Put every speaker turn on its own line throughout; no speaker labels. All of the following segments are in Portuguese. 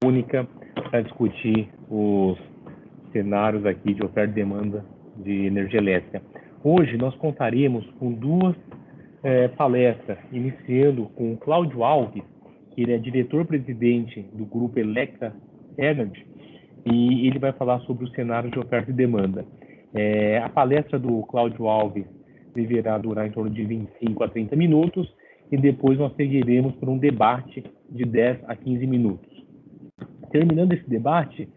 única para discutir os cenários aqui de oferta e demanda de energia elétrica. Hoje nós contaremos com duas palestras, iniciando com o Cláudio Alves, que ele é diretor-presidente do grupo Electra Energy, e ele vai falar sobre o cenário de oferta e demanda. A palestra do Cláudio Alves deverá durar em torno de 25 a 30 minutos, e depois nós seguiremos por um debate de 10 a 15 minutos. Terminando esse debate,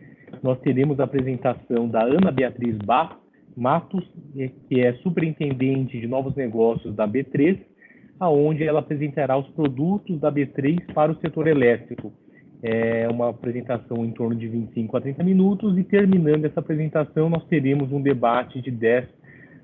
nós teremos a apresentação da Ana Beatriz Matos, que é superintendente de novos negócios da B3, aonde ela apresentará os produtos da B3 para o setor elétrico. É uma apresentação em torno de 25 a 30 minutos, e terminando essa apresentação, nós teremos um debate de 10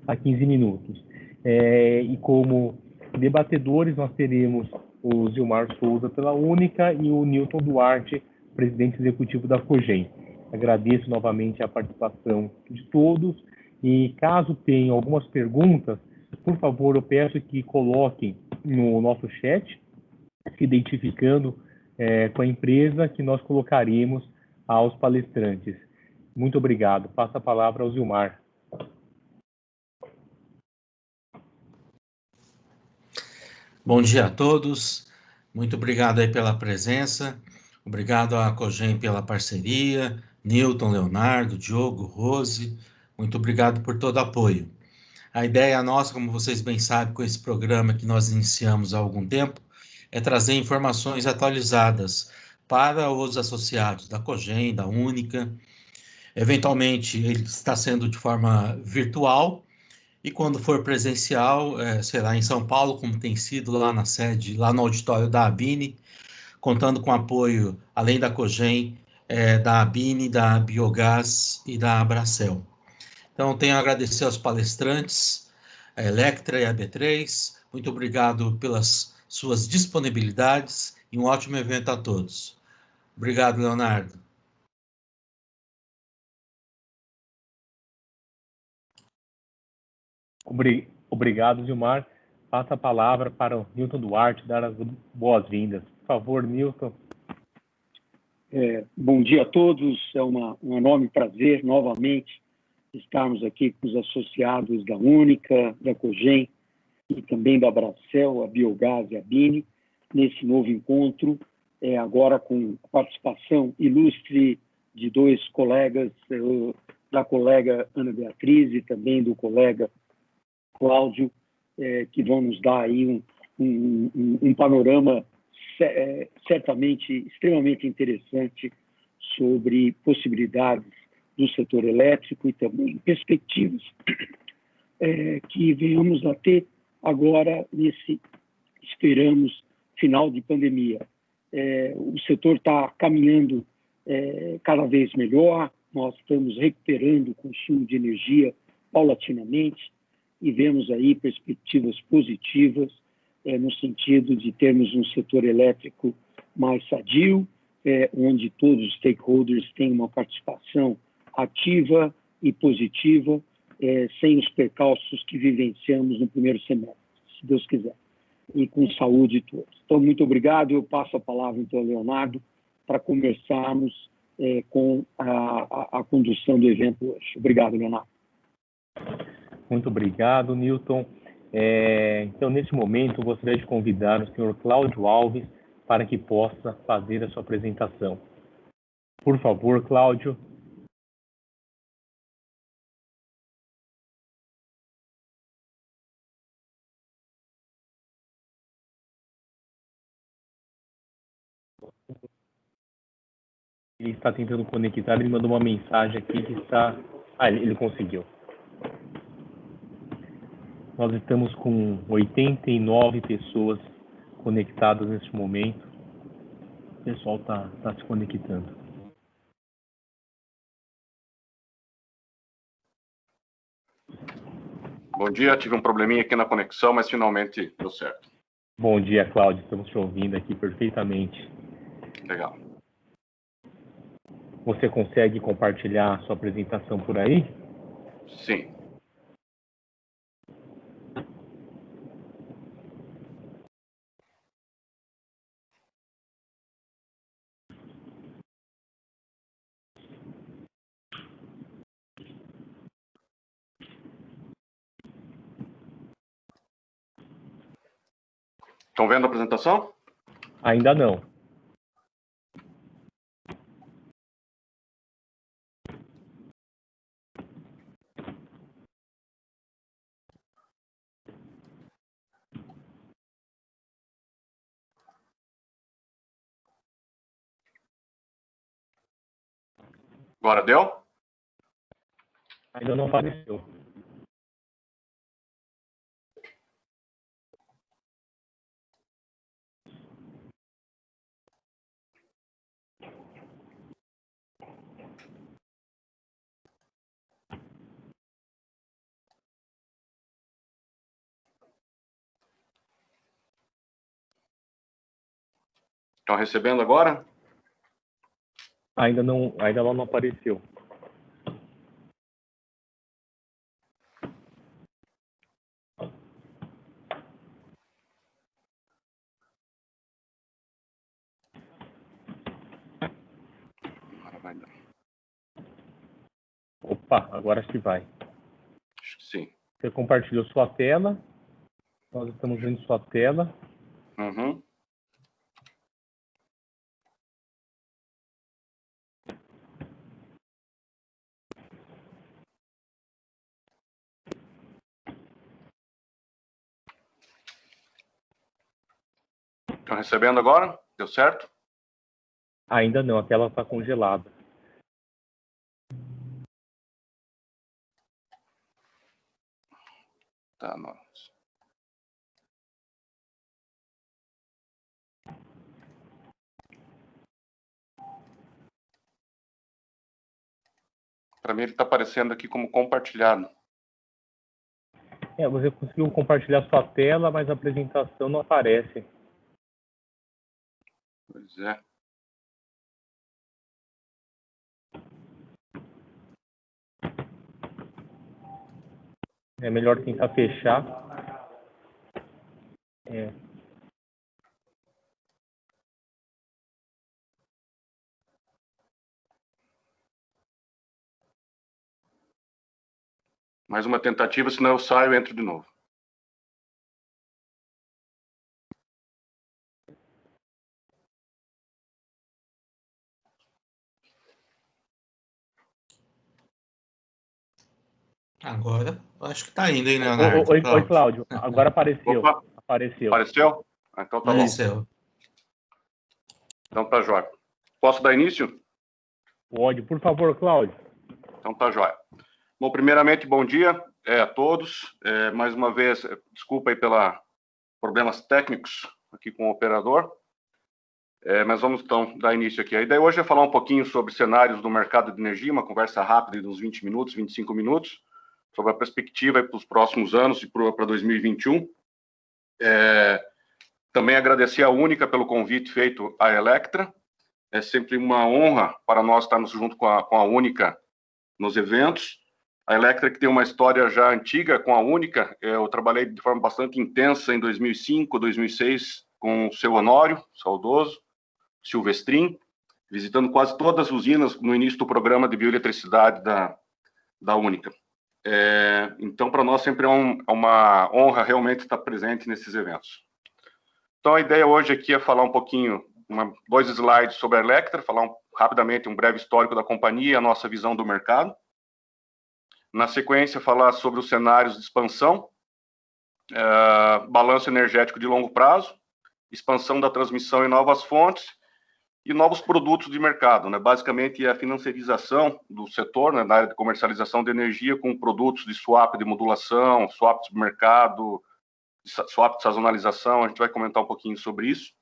a 15 minutos. E como debatedores, nós teremos o Zilmar Souza pela Única e o Newton Duarte, presidente executivo da Cogem. Agradeço novamente a participação de todos, e caso tenham algumas perguntas, por favor, eu peço que coloquem no nosso chat, se identificando com a empresa que nós colocaremos aos palestrantes. Muito obrigado. Passo a palavra ao Zilmar.
Bom dia a todos. Muito obrigado aí pela presença. Obrigado à Cogem pela parceria, Newton, Leonardo, Diogo, Rose. Muito obrigado por todo o apoio. A ideia nossa, como vocês bem sabem, com esse programa que nós iniciamos há algum tempo, é trazer informações atualizadas para os associados da Cogem, da Única. Eventualmente, ele está sendo de forma virtual, e quando for presencial, será em São Paulo, como tem sido lá na sede, lá no auditório da ABINE, contando com apoio, além da Cogem, da ABINE, da Biogás e da Abracel. Então, tenho a agradecer aos palestrantes, a Electra e a B3. Muito obrigado pelas suas disponibilidades e um ótimo evento a todos. Obrigado, Leonardo.
Obrigado, Gilmar. Passa a palavra para o Newton Duarte dar as boas-vindas. Por favor, Newton.
Bom dia a todos. É um enorme prazer, novamente, estarmos aqui com os associados da Única, da Cogem e também da Abracel, a Biogás e a BINE, nesse novo encontro, agora com a participação ilustre de dois colegas, da colega Ana Beatriz e também do colega Cláudio, que vão nos dar aí um panorama certamente extremamente interessante sobre possibilidades do setor elétrico e também perspectivas que venhamos a ter agora nesse, esperamos, final de pandemia. O setor está caminhando cada vez melhor, nós estamos recuperando o consumo de energia paulatinamente e vemos aí perspectivas positivas no sentido de termos um setor elétrico mais sadio, onde todos os stakeholders têm uma participação ativa e positiva, sem os percalços que vivenciamos no primeiro semestre, se Deus quiser, e com saúde de todos. Então, muito obrigado. Eu passo a palavra, então, ao Leonardo, para começarmos com a condução do evento hoje. Obrigado, Leonardo.
Muito obrigado, Newton. Então, nesse momento, eu gostaria de convidar o senhor Cláudio Alves para que possa fazer a sua apresentação. Por favor, Cláudio. Ele está tentando conectar, ele mandou uma mensagem aqui que está... ele conseguiu. Nós estamos com 89 pessoas conectadas neste momento. O pessoal está se conectando.
Bom dia, tive um probleminha aqui na conexão, mas finalmente deu certo.
Bom dia, Cláudio. Estamos te ouvindo aqui perfeitamente.
Legal.
Você consegue compartilhar a sua apresentação por aí?
Sim. Estão vendo a apresentação?
Ainda não.
Agora deu?
Ainda não apareceu.
Estão recebendo agora?
Ainda não apareceu.
Agora vai dar.
Opa, agora acho que vai.
Acho que sim.
Você compartilhou sua tela. Nós estamos vendo sua tela.
Uhum. Estão recebendo agora? Deu certo?
Ainda não, a tela está congelada.
Tá, não. Para mim ele está aparecendo aqui como compartilhado.
Você conseguiu compartilhar sua tela, mas a apresentação não aparece.
Pois é.
É melhor tentar fechar.
Mais uma tentativa, senão eu saio e entro de novo.
Agora, acho que está indo, hein, Leonardo?
Oi, Cláudio. Agora apareceu.
Opa,
Apareceu.
apareceu? Ah, então tá
Apareceu.
bom. Então tá jóia. Posso dar início?
Pode, por favor, Cláudio.
Então tá jóia. Bom, primeiramente, bom dia a todos. Mais uma vez, desculpa aí pelos problemas técnicos aqui com o operador. Mas vamos então dar início aqui. A ideia hoje é falar um pouquinho sobre cenários do mercado de energia, uma conversa rápida de uns 20 minutos, 25 minutos, sobre a perspectiva para os próximos anos e para 2021. Também agradecer a Única pelo convite feito à Electra. É sempre uma honra para nós estarmos junto com a Única nos eventos. A Electra, que tem uma história já antiga com a Única, eu trabalhei de forma bastante intensa em 2005, 2006 com o seu Honório, saudoso, Silvestrin, visitando quase todas as usinas no início do programa de bioeletricidade da Única. Então, para nós sempre é uma honra realmente estar presente nesses eventos. Então, a ideia hoje aqui é falar um pouquinho, 2 slides sobre a Electra, falar rapidamente um breve histórico da companhia, a nossa visão do mercado. Na sequência, falar sobre os cenários de expansão, balanço energético de longo prazo, expansão da transmissão em novas fontes e novos produtos de mercado, né? Basicamente, a financiarização do setor, né, na área de comercialização de energia com produtos de swap de modulação, swap de mercado, swap de sazonalização, a gente vai comentar um pouquinho sobre isso.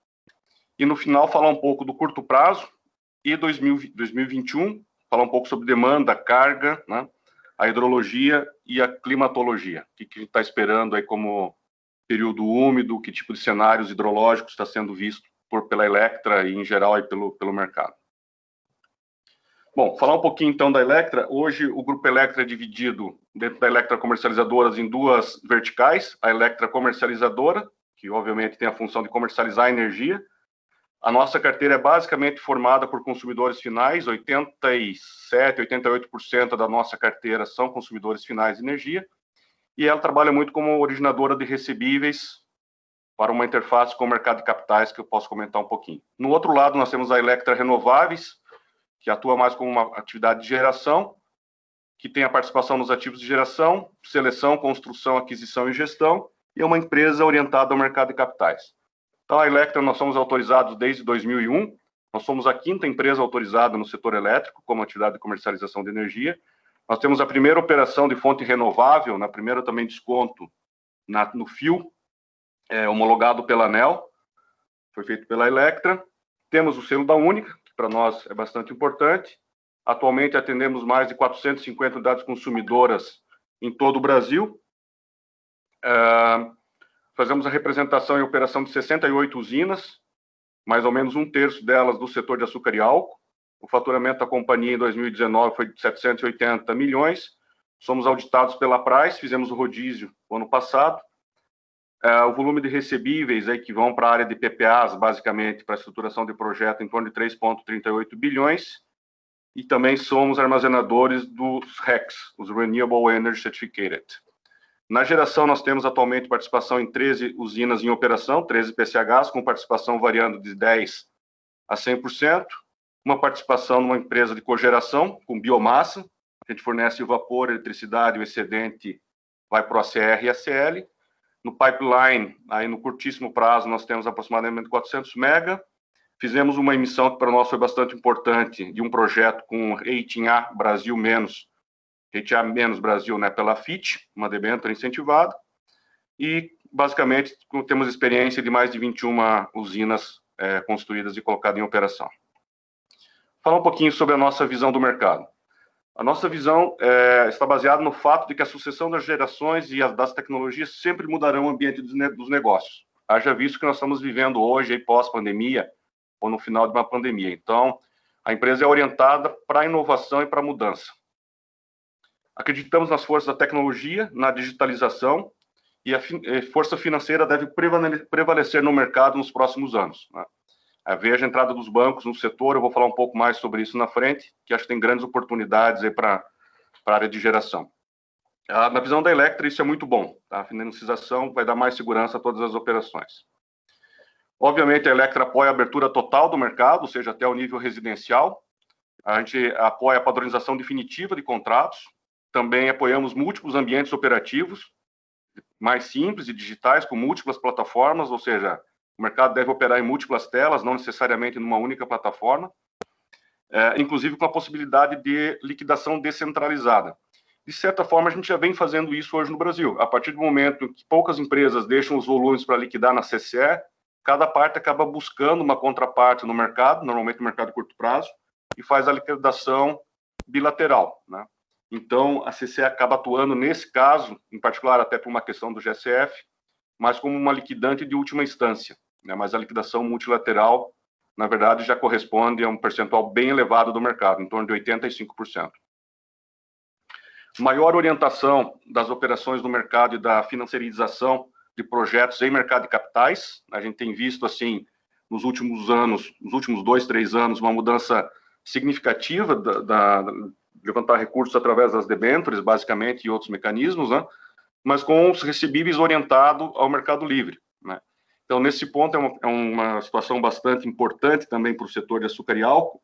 E no final, falar um pouco do curto prazo e 2021, falar um pouco sobre demanda, carga, né, a hidrologia e a climatologia. O que a gente está esperando aí como período úmido, que tipo de cenários hidrológicos está sendo visto pela Electra e, em geral, aí pelo mercado. Bom, falar um pouquinho, então, da Electra. Hoje, o Grupo Electra é dividido, dentro da Electra Comercializadoras, em 2 verticais. A Electra Comercializadora, que, obviamente, tem a função de comercializar a energia. A nossa carteira é basicamente formada por consumidores finais, 87%, 88% da nossa carteira são consumidores finais de energia, e ela trabalha muito como originadora de recebíveis para uma interface com o mercado de capitais, que eu posso comentar um pouquinho. No outro lado, nós temos a Electra Renováveis, que atua mais como uma atividade de geração, que tem a participação nos ativos de geração, seleção, construção, aquisição e gestão, e é uma empresa orientada ao mercado de capitais. Então, a Electra, nós somos autorizados desde 2001, nós somos a 5ª empresa autorizada no setor elétrico, como atividade de comercialização de energia. Nós temos a primeira operação de fonte renovável, na primeira também desconto no fio, homologado pela ANEEL, foi feito pela Electra. Temos o selo da Única, que para nós é bastante importante. Atualmente atendemos mais de 450 unidades consumidoras em todo o Brasil. Fazemos a representação e operação de 68 usinas, mais ou menos 1/3 delas do setor de açúcar e álcool. O faturamento da companhia em 2019 foi de 780 milhões. Somos auditados pela Price, fizemos o rodízio no ano passado. O volume de recebíveis aí que vão para a área de PPAs, basicamente, para a estruturação de projeto, em torno de 3,38 bilhões. E também somos armazenadores dos RECs, os Renewable Energy Certificated. Na geração, nós temos atualmente participação em 13 usinas em operação, 13 PCHs, com participação variando de 10% a 100%. Uma participação numa empresa de cogeração, com biomassa. A gente fornece o vapor, a eletricidade, o excedente vai para o ACR e ACL. No pipeline, aí no curtíssimo prazo, nós temos aproximadamente 400 mega. Fizemos uma emissão que para nós foi bastante importante, de um projeto com rating A Brasil menos, rating A menos Brasil, né, pela Fitch, uma debênture incentivada. E, basicamente, temos experiência de mais de 21 usinas construídas e colocadas em operação. Falar um pouquinho sobre a nossa visão do mercado. A nossa visão está baseada no fato de que a sucessão das gerações e das tecnologias sempre mudarão o ambiente dos negócios. Haja visto que nós estamos vivendo hoje, pós-pandemia, ou no final de uma pandemia. Então, a empresa é orientada para a inovação e para a mudança. Acreditamos nas forças da tecnologia, na digitalização, e a força financeira deve prevalecer no mercado nos próximos anos, né? Veja a entrada dos bancos no setor, eu vou falar um pouco mais sobre isso na frente, que acho que tem grandes oportunidades aí para a área de geração. Na visão da Electra, isso é muito bom, tá? A financiação vai dar mais segurança a todas as operações. Obviamente, a Electra apoia a abertura total do mercado, ou seja, até o nível residencial. A gente apoia a padronização definitiva de contratos. Também apoiamos múltiplos ambientes operativos, mais simples e digitais, com múltiplas plataformas, ou seja, o mercado deve operar em múltiplas telas, não necessariamente numa única plataforma, inclusive com a possibilidade de liquidação descentralizada. De certa forma, a gente já vem fazendo isso hoje no Brasil. A partir do momento que poucas empresas deixam os volumes para liquidar na CCE, cada parte acaba buscando uma contraparte no mercado, normalmente no mercado de curto prazo, e faz a liquidação bilateral, né? Então, a CCE acaba atuando nesse caso, em particular até por uma questão do GSF, mas como uma liquidante de última instância, né? Mas a liquidação multilateral, na verdade, já corresponde a um percentual bem elevado do mercado, em torno de 85%. Maior orientação das operações no mercado e da financiarização de projetos em mercado de capitais. A gente tem visto, assim, nos últimos anos, nos últimos 2, 3 anos, uma mudança significativa de levantar recursos através das debêntures, basicamente, e outros mecanismos, né? Mas com os recebíveis orientados ao mercado livre, né? Então, nesse ponto, é uma situação bastante importante também para o setor de açúcar e álcool,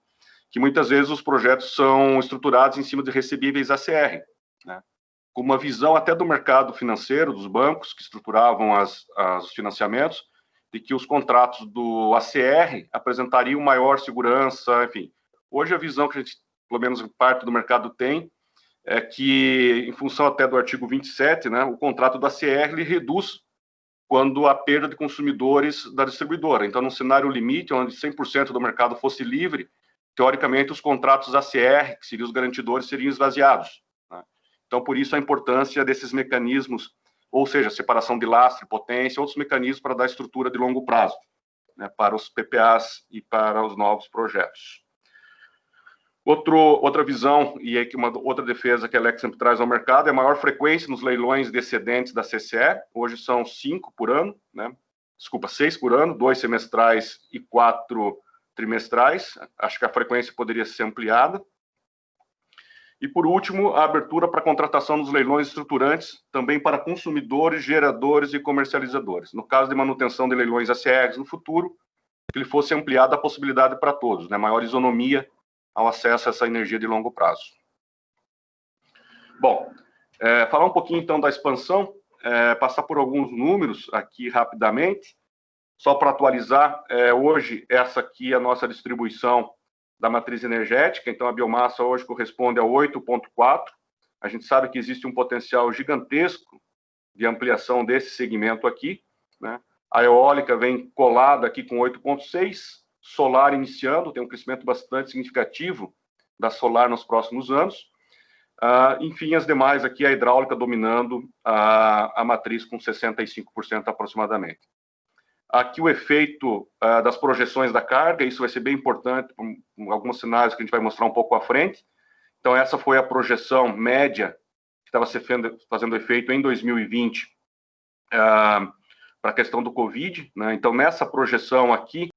que muitas vezes os projetos são estruturados em cima de recebíveis ACR, né? Com uma visão até do mercado financeiro, dos bancos que estruturavam os financiamentos, de que os contratos do ACR apresentariam maior segurança, enfim. Hoje, a visão que a gente, pelo menos parte do mercado tem, é que, em função até do artigo 27, né, o contrato do ACR ele reduz quando há perda de consumidores da distribuidora. Então, num cenário limite, onde 100% do mercado fosse livre, teoricamente, os contratos ACR, que seriam os garantidores, seriam esvaziados, né? Então, por isso, a importância desses mecanismos, ou seja, separação de lastro, potência, outros mecanismos para dar estrutura de longo prazo, né, para os PPAs e para os novos projetos. Outra visão, e é que uma outra defesa que a Electra sempre traz ao mercado, é a maior frequência nos leilões de excedentes da CCE. Hoje são 5 por ano, né? Desculpa, 6 por ano, 2 semestrais e 4 trimestrais. Acho que a frequência poderia ser ampliada. E, por último, a abertura para a contratação dos leilões estruturantes, também para consumidores, geradores e comercializadores. No caso de manutenção de leilões ACRs no futuro, que ele fosse ampliada a possibilidade para todos, né? Maior isonomia ao acesso a essa energia de longo prazo. Bom, falar um pouquinho, então, da expansão, passar por alguns números aqui rapidamente, só para atualizar, hoje, essa aqui é a nossa distribuição da matriz energética, então a biomassa hoje corresponde a 8,4. A gente sabe que existe um potencial gigantesco de ampliação desse segmento aqui, né? A eólica vem colada aqui com 8,6, solar iniciando, tem um crescimento bastante significativo da solar nos próximos anos. Enfim, as demais aqui, a hidráulica dominando a matriz com 65% aproximadamente. Aqui o efeito das projeções da carga, isso vai ser bem importante, com alguns cenários que a gente vai mostrar um pouco à frente. Então, essa foi a projeção média que estava fazendo efeito em 2020 para a questão do Covid, né? Então, nessa projeção aqui,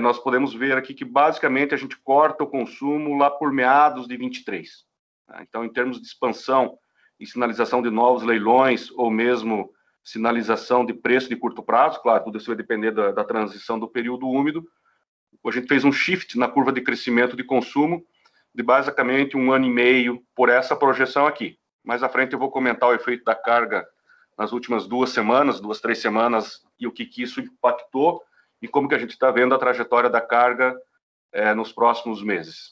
nós podemos ver aqui que, basicamente, a gente corta o consumo lá por meados de 23. Tá? Então, em termos de expansão e sinalização de novos leilões, ou mesmo sinalização de preço de curto prazo, claro, tudo isso vai depender da transição do período úmido. A gente fez um shift na curva de crescimento de consumo de basicamente 1 ano e meio por essa projeção aqui. Mais à frente eu vou comentar o efeito da carga nas últimas 2 semanas, 2, 3 semanas, e o que isso impactou e como que a gente está vendo a trajetória da carga nos próximos meses.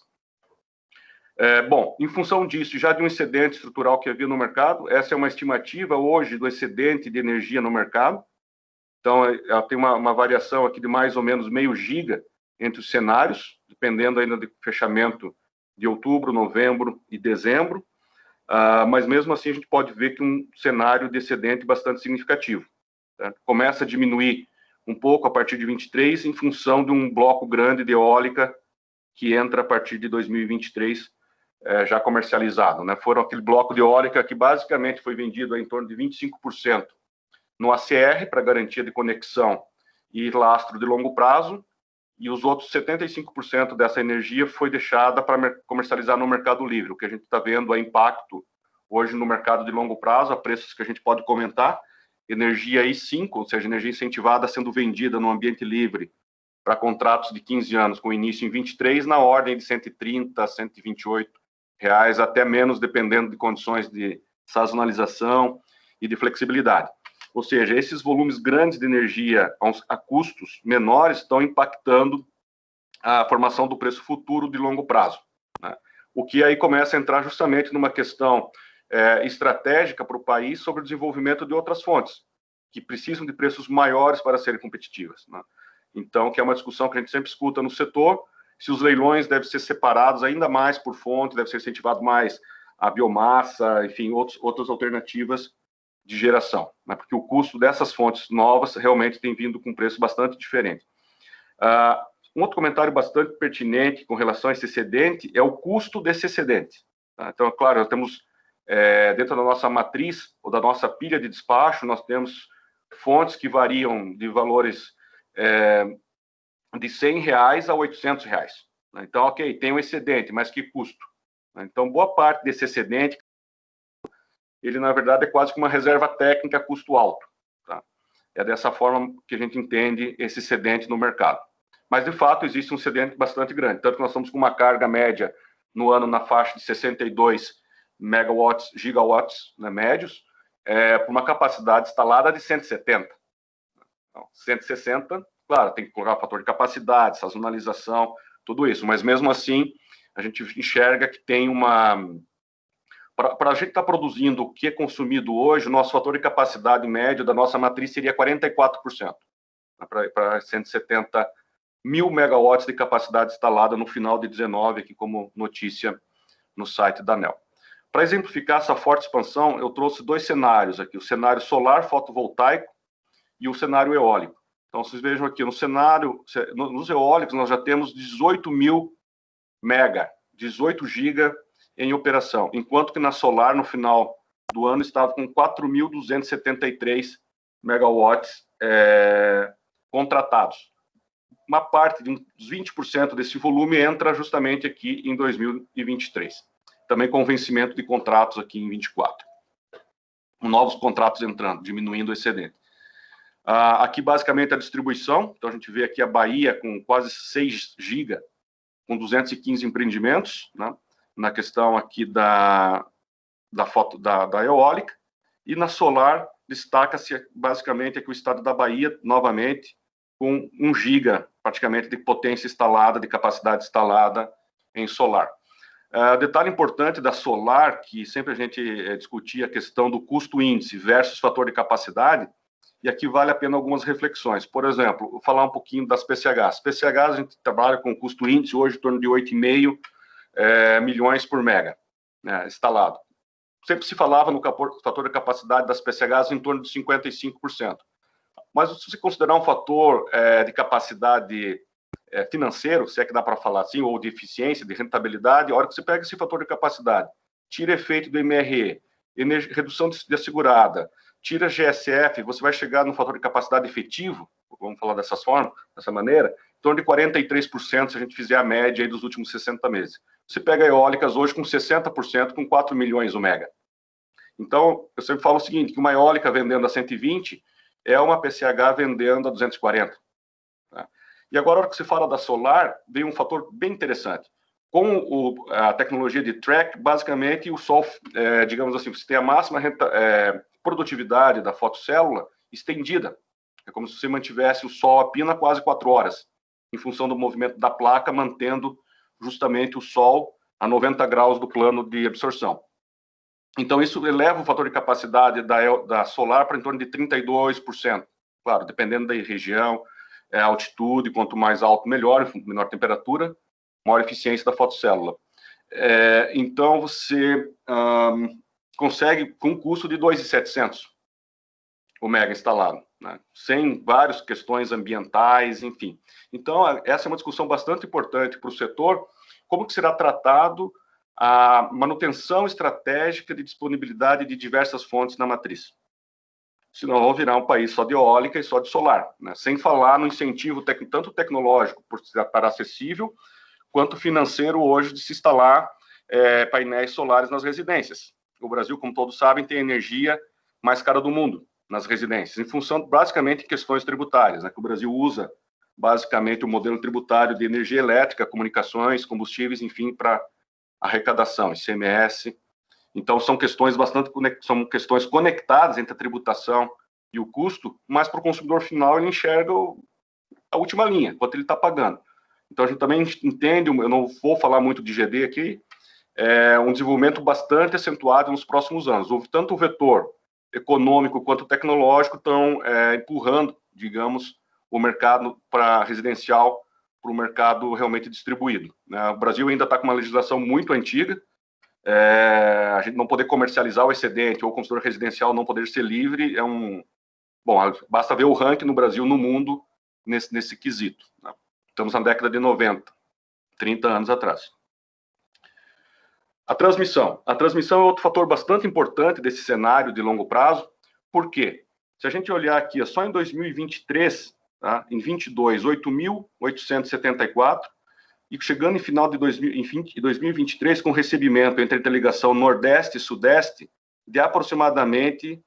Bom, em função disso, já de um excedente estrutural que havia no mercado, essa é uma estimativa hoje do excedente de energia no mercado. Então, ela tem uma variação aqui de mais ou menos meio giga entre os cenários, dependendo ainda do fechamento de outubro, novembro e dezembro. Mas mesmo assim, a gente pode ver que um cenário de excedente bastante significativo. Tá? Começa a diminuir um pouco a partir de 23, em função de um bloco grande de eólica que entra a partir de 2023, já comercializado, né? Foram aquele bloco de eólica que basicamente foi vendido em torno de 25% no ACR, para garantia de conexão e lastro de longo prazo, e os outros 75% dessa energia foi deixada para comercializar no mercado livre. O que a gente está vendo é impacto hoje no mercado de longo prazo, a preços que a gente pode comentar, energia I5, ou seja, energia incentivada sendo vendida no ambiente livre para contratos de 15 anos, com início em 23, na ordem de 130, 128 reais, até menos, dependendo de condições de sazonalização e de flexibilidade. Ou seja, esses volumes grandes de energia a custos menores estão impactando a formação do preço futuro de longo prazo, né? O que aí começa a entrar justamente numa questão estratégica para o país sobre o desenvolvimento de outras fontes, que precisam de preços maiores para serem competitivas, né? Então, que é uma discussão que a gente sempre escuta no setor, se os leilões devem ser separados ainda mais por fonte, deve ser incentivado mais a biomassa, enfim, outras alternativas de geração, né? Porque o custo dessas fontes novas realmente tem vindo com um preço bastante diferente. Um outro comentário bastante pertinente com relação a esse excedente é o custo desse excedente. Tá? Então, claro, nós temos, dentro da nossa matriz, ou da nossa pilha de despacho, nós temos fontes que variam de valores de R$100 a R$800. Né? Então, ok, tem um excedente, mas que custo? Então, boa parte desse excedente, ele, na verdade, é quase que uma reserva técnica a custo alto. Tá? É dessa forma que a gente entende esse excedente no mercado. Mas, de fato, existe um excedente bastante grande. Tanto que nós estamos com uma carga média no ano na faixa de 62 gigawatts, né, médios, por uma capacidade instalada de 170. Então, 160, claro, tem que colocar o fator de capacidade, sazonalização, tudo isso. Mas, mesmo assim, a gente enxerga que tem uma... Para a gente estar produzindo o que é consumido hoje, o nosso fator de capacidade médio da nossa matriz seria 44%, para 170 mil megawatts de capacidade instalada no final de 19, aqui como notícia no site da ANEEL. Para exemplificar essa forte expansão, eu trouxe 2 cenários aqui, o cenário solar fotovoltaico e o cenário eólico. Então, vocês vejam aqui, no cenário, nos eólicos, nós já temos 18 mil mega, 18 giga em operação, enquanto que na solar, no final do ano, estava com 4.273 megawatts contratados. uma parte de uns 20% desse volume entra justamente aqui em 2023. Também com vencimento de contratos aqui em 24. Novos contratos entrando, diminuindo o excedente. Aqui, basicamente, a distribuição. Então, a gente vê aqui a Bahia com quase 6 GB, com 215 empreendimentos, né? Na questão aqui da eólica. E na solar, destaca-se, basicamente, aqui o estado da Bahia, novamente, com 1 GB, praticamente, de potência instalada, de capacidade instalada em solar. Detalhe importante da solar, que sempre a gente discutia a questão do custo índice versus fator de capacidade, e aqui vale a pena algumas reflexões. Por exemplo, vou falar um pouquinho das PCHs. PCHs, a gente trabalha com custo índice hoje em torno de 8,5 milhões por mega, né, instalado. Sempre se falava no fator de capacidade das PCHs em torno de 55%. Mas se você considerar um fator de capacidade financeiro, se é que dá para falar assim, ou de eficiência, de rentabilidade, a hora que você pega esse fator de capacidade, tira efeito do MRE, redução de assegurada, tira GSF, você vai chegar no fator de capacidade efetivo, vamos falar dessa maneira, em torno de 43% se a gente fizer a média aí dos últimos 60 meses. Você pega eólicas hoje com 60%, com 4 milhões o mega. Então, eu sempre falo o seguinte, que uma eólica vendendo a 120 é uma PCH vendendo a 240. Tá? E agora, a hora que você fala da solar, vem um fator bem interessante. Com a tecnologia de track, basicamente, o sol, digamos assim, você tem a máxima produtividade da fotocélula estendida. É como se você mantivesse o sol a pina quase 4 horas, em função do movimento da placa, mantendo justamente o sol a 90 graus do plano de absorção. Então, isso eleva o fator de capacidade da solar para em torno de 32%. Claro, dependendo da região, altitude, quanto mais alto, melhor, menor temperatura, maior eficiência da fotocélula. Então, você consegue com um custo de 2.700 o mega instalado, né? Sem várias questões ambientais, enfim. Então, essa é uma discussão bastante importante para o setor, como que será tratado a manutenção estratégica de disponibilidade de diversas fontes na matriz. Senão vão virar um país só de eólica e só de solar, né? Sem falar no incentivo tanto tecnológico, por estar acessível, quanto financeiro hoje de se instalar painéis solares nas residências. O Brasil, como todos sabem, tem a energia mais cara do mundo nas residências, em função, basicamente, de questões tributárias, né? Que o Brasil usa, basicamente, o modelo tributário de energia elétrica, comunicações, combustíveis, enfim, para arrecadação, ICMS. Então, são questões conectadas entre a tributação e o custo, mas para o consumidor final ele enxerga a última linha, quanto ele está pagando. Então, a gente também entende, eu não vou falar muito de GD aqui, um desenvolvimento bastante acentuado nos próximos anos. Houve tanto o vetor econômico quanto tecnológico estão empurrando, digamos, o mercado para residencial para o mercado realmente distribuído, né? O Brasil ainda está com uma legislação muito antiga, a gente não poder comercializar o excedente ou o consumidor residencial não poder ser livre bom, basta ver o ranking no Brasil, no mundo, nesse quesito, né? Estamos na década de 90, 30 anos atrás. A transmissão é outro fator bastante importante desse cenário de longo prazo. Por quê? Se a gente olhar aqui, só em 2023, tá? Em 22, 8.874, e chegando em final de 2023, com recebimento entre a interligação Nordeste e Sudeste de aproximadamente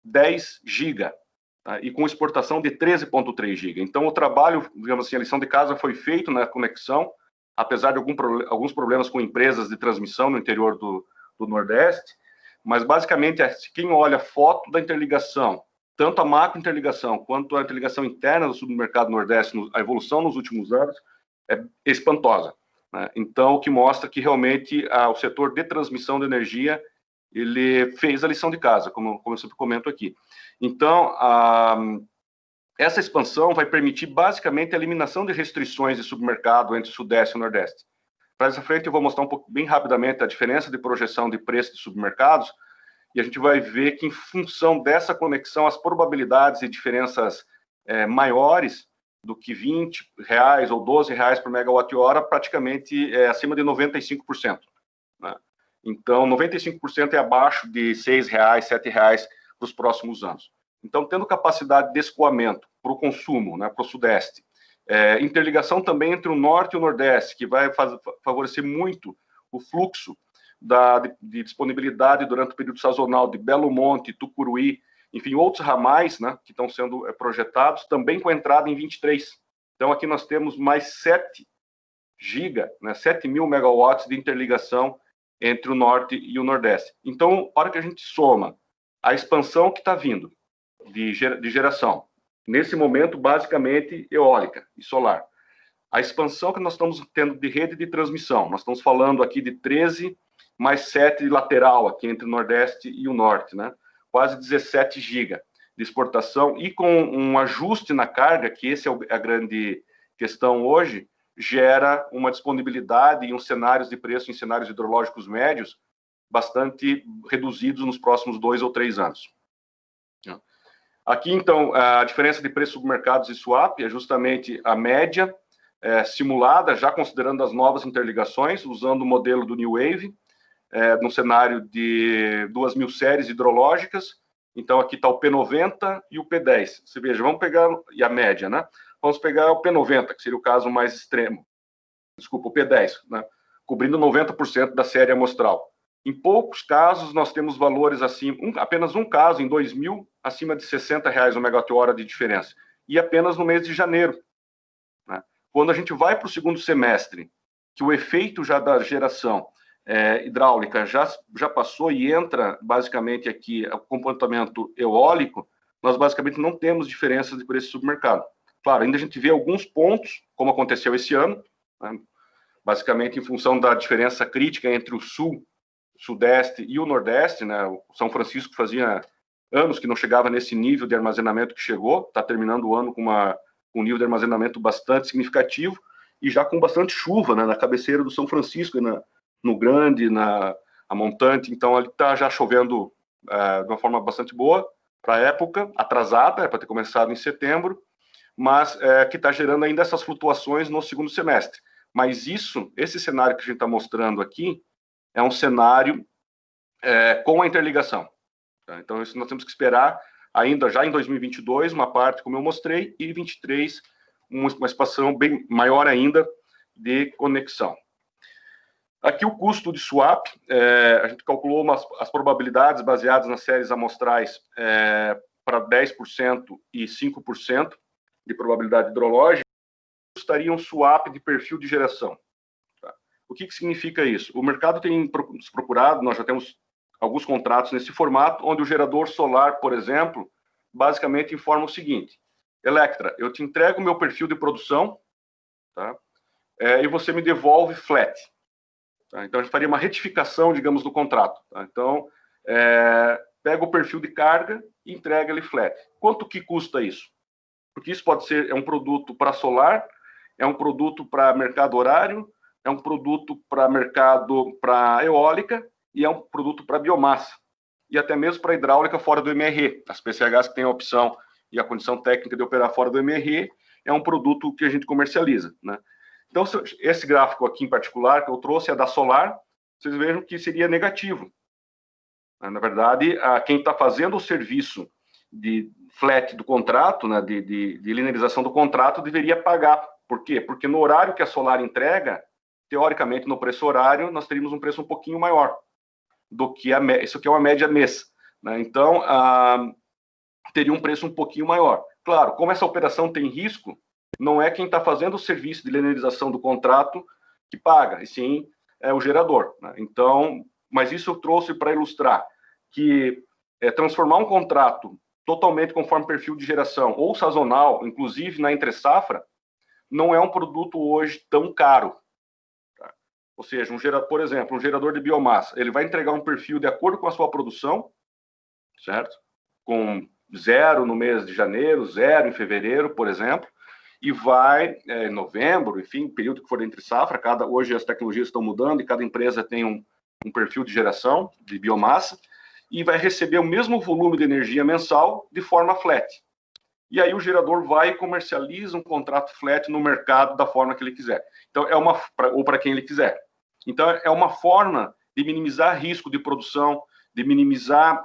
10 GB, tá? E com exportação de 13,3 GB. Então, o trabalho, digamos assim, a lição de casa foi feito na conexão, apesar de alguns problemas com empresas de transmissão no interior do Nordeste, mas, basicamente, quem olha a foto da interligação, tanto a macro interligação quanto a interligação interna do submercado Nordeste, a evolução nos últimos anos, é espantosa, né? Então, o que mostra que realmente o setor de transmissão de energia ele fez a lição de casa, como eu sempre comento aqui. Então, essa expansão vai permitir basicamente a eliminação de restrições de submercado entre o Sudeste e o Nordeste. Para essa frente, eu vou mostrar bem rapidamente a diferença de projeção de preço de submercados, e a gente vai ver que, em função dessa conexão, as probabilidades e diferenças maiores do que R$20 ou R$12 por megawatt-hora, praticamente acima de 95%. Né? Então, 95% é abaixo de R$6, R$7 para os próximos anos. Então, tendo capacidade de escoamento para o consumo, né, para o Sudeste, Interligação também entre o Norte e o Nordeste, que vai favorecer muito o fluxo de disponibilidade durante o período sazonal de Belo Monte, Tucuruí, enfim, outros ramais, né, que estão sendo projetados, também com entrada em 23. Então, aqui nós temos mais 7 giga, né, 7.000 megawatts de interligação entre o Norte e o Nordeste. Então, a hora que a gente soma a expansão que está vindo de geração, nesse momento, basicamente, eólica e solar, a expansão que nós estamos tendo de rede de transmissão, nós estamos falando aqui de 13 mais 7 de lateral, aqui entre o Nordeste e o Norte, né? Quase 17 GB de exportação, e com um ajuste na carga, que essa é a grande questão hoje, gera uma disponibilidade e uns cenários de preço em cenários hidrológicos médios bastante reduzidos nos próximos 2 ou 3 anos. Aqui, então, a diferença de preço submercados e swap é justamente a média simulada, já considerando as novas interligações, usando o modelo do New Wave, no cenário de 2.000 séries hidrológicas. Então, aqui está o P90 e o P10. Você veja, vamos pegar, e a média, né? Vamos pegar o P90, que seria o caso mais extremo. Desculpa, o P10, né? Cobrindo 90% da série amostral. Em poucos casos, nós temos valores assim, apenas um caso, em 2000, acima de R$60 o megawatt-hora de diferença. E apenas no mês de janeiro. Né? Quando a gente vai para o segundo semestre, que o efeito já da geração hidráulica já passou e entra, basicamente, aqui o comportamento eólico, nós, basicamente, não temos diferenças de preço submercado. Claro, ainda a gente vê alguns pontos, como aconteceu esse ano, né? Basicamente, em função da diferença crítica entre o Sul, Sudeste e o Nordeste, né? O São Francisco fazia anos que não chegava nesse nível de armazenamento que chegou, está terminando o ano com um nível de armazenamento bastante significativo e já com bastante chuva, né? Na cabeceira do São Francisco, no Grande, a Montante. Então, ali está já chovendo de uma forma bastante boa para a época, atrasada, para ter começado em setembro, mas que está gerando ainda essas flutuações no segundo semestre. Mas esse cenário que a gente está mostrando aqui, é um cenário com a interligação. Tá? Então, isso nós temos que esperar ainda já em 2022, uma parte, como eu mostrei, e 2023, uma expansão bem maior ainda de conexão. Aqui o custo de swap, a gente calculou as probabilidades baseadas nas séries amostrais para 10% e 5% de probabilidade hidrológica, custaria um swap de perfil de geração. O que significa isso? O mercado tem nos procurado, nós já temos alguns contratos nesse formato, onde o gerador solar, por exemplo, basicamente informa o seguinte: Electra, eu te entrego o meu perfil de produção, tá? E você me devolve flat. Tá? Então, a gente faria uma retificação, digamos, do contrato. Tá? Então, pega o perfil de carga e entrega ele flat. Quanto que custa isso? Porque isso pode ser um produto para solar, é um produto para mercado horário, é um produto para mercado para eólica e é um produto para biomassa. E até mesmo para hidráulica fora do MRE. As PCHs que têm a opção e a condição técnica de operar fora do MRE é um produto que a gente comercializa. Né? Então, esse gráfico aqui em particular que eu trouxe é da solar, vocês vejam que seria negativo. Na verdade, quem está fazendo o serviço de flat do contrato, né, de linearização do contrato, deveria pagar. Por quê? Porque no horário que a solar entrega, teoricamente, no preço horário, nós teríamos um preço um pouquinho maior do que isso aqui é uma média mês. Né? Então, teria um preço um pouquinho maior. Claro, como essa operação tem risco, não é quem está fazendo o serviço de linearização do contrato que paga, e sim é o gerador. Né? Então, mas isso eu trouxe para ilustrar que transformar um contrato totalmente conforme perfil de geração ou sazonal, inclusive na entre-safra, não é um produto hoje tão caro. Tá? Ou seja, por exemplo, um gerador de biomassa, ele vai entregar um perfil de acordo com a sua produção, certo? Com 0 no mês de janeiro, 0 em fevereiro, por exemplo, e vai em novembro, enfim, período que for entre safra. Hoje as tecnologias estão mudando e cada empresa tem um perfil de geração de biomassa e vai receber o mesmo volume de energia mensal de forma flat. E aí o gerador vai e comercializa um contrato flat no mercado da forma que ele quiser. Então, ou para quem ele quiser. Então, é uma forma de minimizar risco de produção, de minimizar,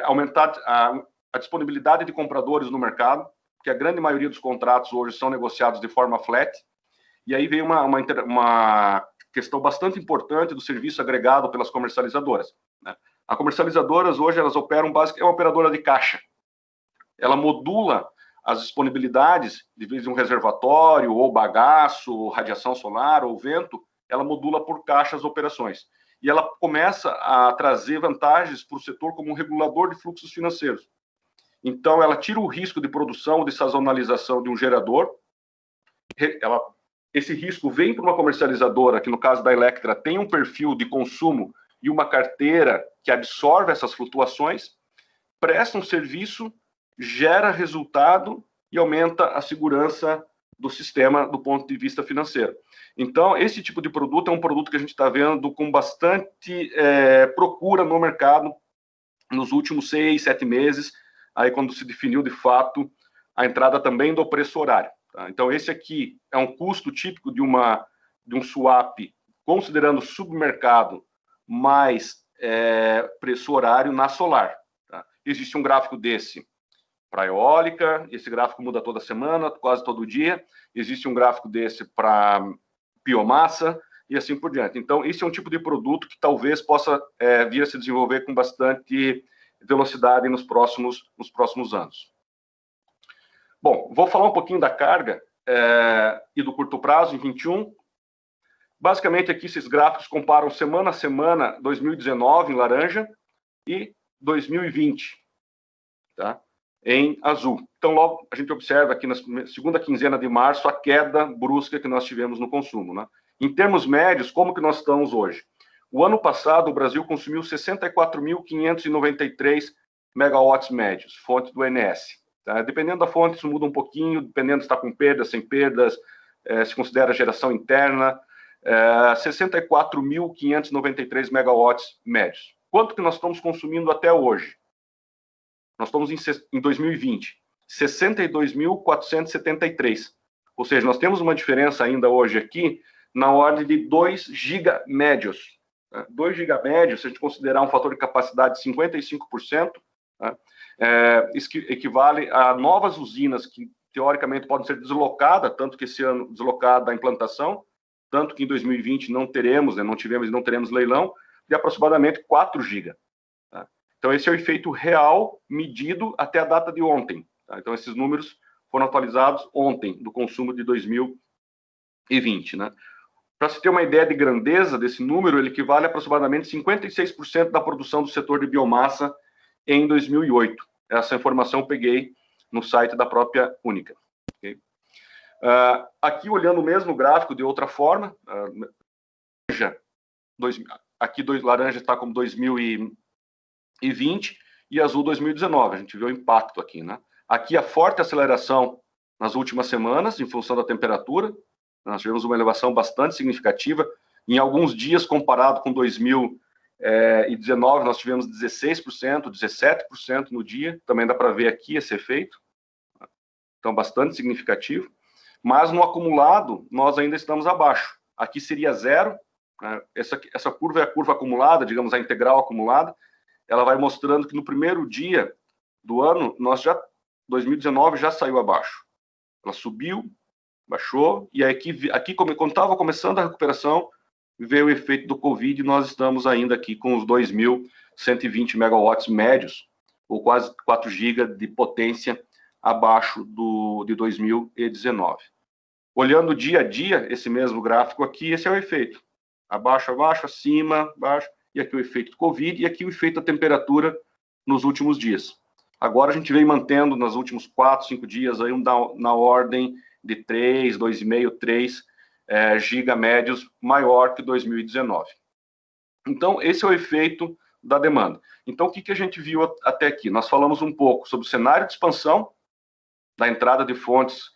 aumentar a disponibilidade de compradores no mercado, que a grande maioria dos contratos hoje são negociados de forma flat, e aí veio uma questão bastante importante do serviço agregado pelas comercializadoras, né? As comercializadoras hoje, elas operam basicamente, é uma operadora de caixa. Ela modula as disponibilidades, de vez em um reservatório, ou bagaço, ou radiação solar, ou vento, ela modula por caixa as operações. E ela começa a trazer vantagens para o setor como um regulador de fluxos financeiros. Então, ela tira o risco de produção, de sazonalização de um gerador. Esse risco vem para uma comercializadora, que no caso da Electra tem um perfil de consumo e uma carteira que absorve essas flutuações, presta um serviço, gera resultado e aumenta a segurança do sistema do ponto de vista financeiro. Então, esse tipo de produto é um produto que a gente está vendo com bastante procura no mercado nos últimos 6, 7 meses, aí quando se definiu de fato a entrada também do preço horário. Tá? Então, esse aqui é um custo típico de um swap, considerando submercado mais preço horário na solar. Tá? Existe um gráfico desse para eólica, esse gráfico muda toda semana, quase todo dia. Existe um gráfico desse para biomassa e assim por diante. Então, esse é um tipo de produto que talvez possa vir a se desenvolver com bastante velocidade nos próximos anos. Bom, vou falar um pouquinho da carga e do curto prazo em 21. Basicamente, aqui esses gráficos comparam semana a semana 2019 em laranja e 2020, tá? Em azul. Então, logo a gente observa aqui na segunda quinzena de março a queda brusca que nós tivemos no consumo, né? Em termos médios, como que nós estamos hoje? O ano passado, o Brasil consumiu 64.593 megawatts médios, fonte do ONS. Tá? Dependendo da fonte, isso muda um pouquinho, dependendo se está com perdas, sem perdas, se considera geração interna, 64.593 megawatts médios. Quanto que nós estamos consumindo até hoje? Nós estamos em 2020, 62.473. Ou seja, nós temos uma diferença ainda hoje aqui na ordem de 2 gigamédios. 2 gigamédios, se a gente considerar um fator de capacidade de 55%, isso equivale a novas usinas que, teoricamente, podem ser deslocadas, tanto que esse ano deslocada a implantação, tanto que em 2020 não teremos, não tivemos e não teremos leilão, de aproximadamente 4 gigas. Tá? Então, esse é o efeito real medido até a data de ontem. Tá? Então, esses números foram atualizados ontem, do consumo de 2020. Né? Para se ter uma ideia de grandeza desse número, ele equivale a aproximadamente 56% da produção do setor de biomassa em 2008. Essa informação eu peguei no site da própria Única. Okay? Aqui, olhando o mesmo gráfico de outra forma, aqui laranja está como 2020 e azul 2019. A gente vê o impacto aqui, né? Aqui a forte aceleração nas últimas semanas, em função da temperatura. Nós tivemos uma elevação bastante significativa. Em alguns dias, comparado com 2019, nós tivemos 16%, 17% no dia. Também dá para ver aqui esse efeito. Então, bastante significativo. Mas no acumulado, nós ainda estamos abaixo. Aqui seria zero. Essa curva é a curva acumulada, digamos, a integral acumulada. Ela vai mostrando que no primeiro dia do ano, 2019 já saiu abaixo. Ela subiu, baixou, e aqui quando estava começando a recuperação, veio o efeito do Covid, e nós estamos ainda aqui com os 2.120 megawatts médios, ou quase 4 GB de potência abaixo de 2019. Olhando dia a dia, esse mesmo gráfico aqui, esse é o efeito. Abaixo, abaixo, acima, baixo, e aqui o efeito do Covid, e aqui o efeito da temperatura nos últimos dias. Agora a gente vem mantendo, nos últimos 4, 5 dias, aí, na ordem de 3, 2,5, 3 giga médios, maior que 2019. Então, esse é o efeito da demanda. Então, o que a gente viu até aqui? Nós falamos um pouco sobre o cenário de expansão, da entrada de fontes,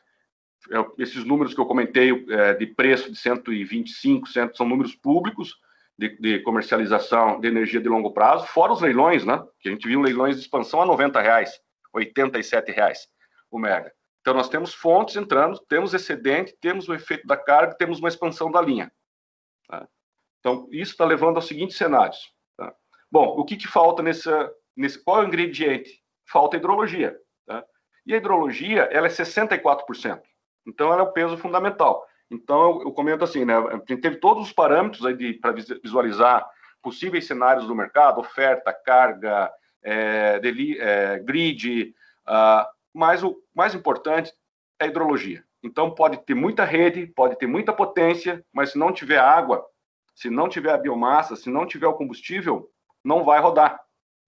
esses números que eu comentei de preço de 125, são números públicos de comercialização de energia de longo prazo, fora os leilões, né? Que a gente viu leilões de expansão a R$90, R$87 o mega. Então, nós temos fontes entrando, temos excedente, temos o efeito da carga, temos uma expansão da linha. Tá? Então, isso está levando aos seguintes cenários. Tá? Bom, o que falta qual é o ingrediente? Falta hidrologia. Tá? E a hidrologia, ela é 64%. Então, ela é o peso fundamental. Então, eu comento assim, né? A gente teve todos os parâmetros aí para visualizar possíveis cenários do mercado, oferta, carga, grid, mas o mais importante é a hidrologia. Então, pode ter muita rede, pode ter muita potência, mas se não tiver água, se não tiver a biomassa, se não tiver o combustível, não vai rodar,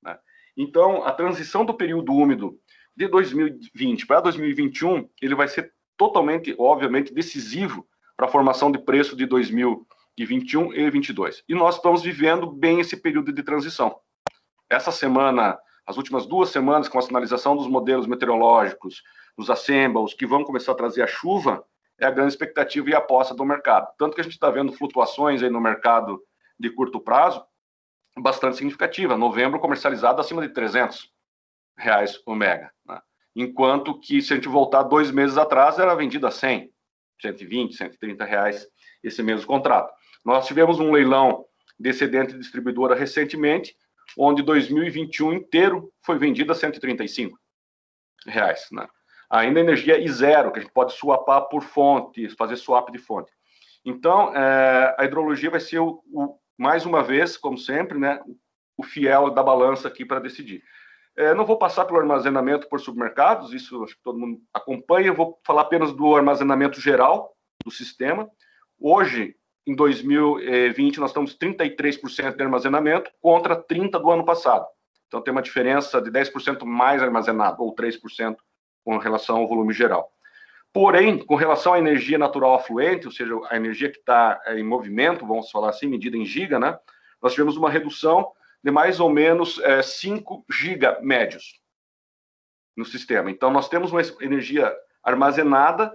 né? Então, a transição do período úmido de 2020 para 2021, ele vai ser totalmente, obviamente, decisivo para a formação de preço de 2021 e 2022. E nós estamos vivendo bem esse período de transição. Essa semana, as últimas 2 semanas, com a sinalização dos modelos meteorológicos, dos assembles, que vão começar a trazer a chuva, é a grande expectativa e a aposta do mercado. Tanto que a gente está vendo flutuações aí no mercado de curto prazo bastante significativa. Novembro comercializado acima de R$300 o mega, né? Enquanto que, se a gente voltar 2 meses atrás, era vendido a 100, 120, 130 reais esse mesmo contrato. Nós tivemos um leilão de excedente de distribuidora recentemente, onde 2021 inteiro foi vendido a 135 reais, né? Ainda energia I0, que a gente pode swapar por fonte, fazer swap de fonte. Então, a hidrologia vai ser, mais uma vez, como sempre, né, o fiel da balança aqui para decidir. Não vou passar pelo armazenamento por submercados, isso acho que todo mundo acompanha, eu vou falar apenas do armazenamento geral do sistema. Hoje, em 2020, nós estamos 33% de armazenamento contra 30% do ano passado. Então, tem uma diferença de 10% mais armazenado, ou 3% com relação ao volume geral. Porém, com relação à energia natural afluente, ou seja, a energia que está em movimento, vamos falar assim, medida em giga, né? Nós tivemos uma redução de mais ou menos 5 giga médios no sistema. Então, nós temos uma energia armazenada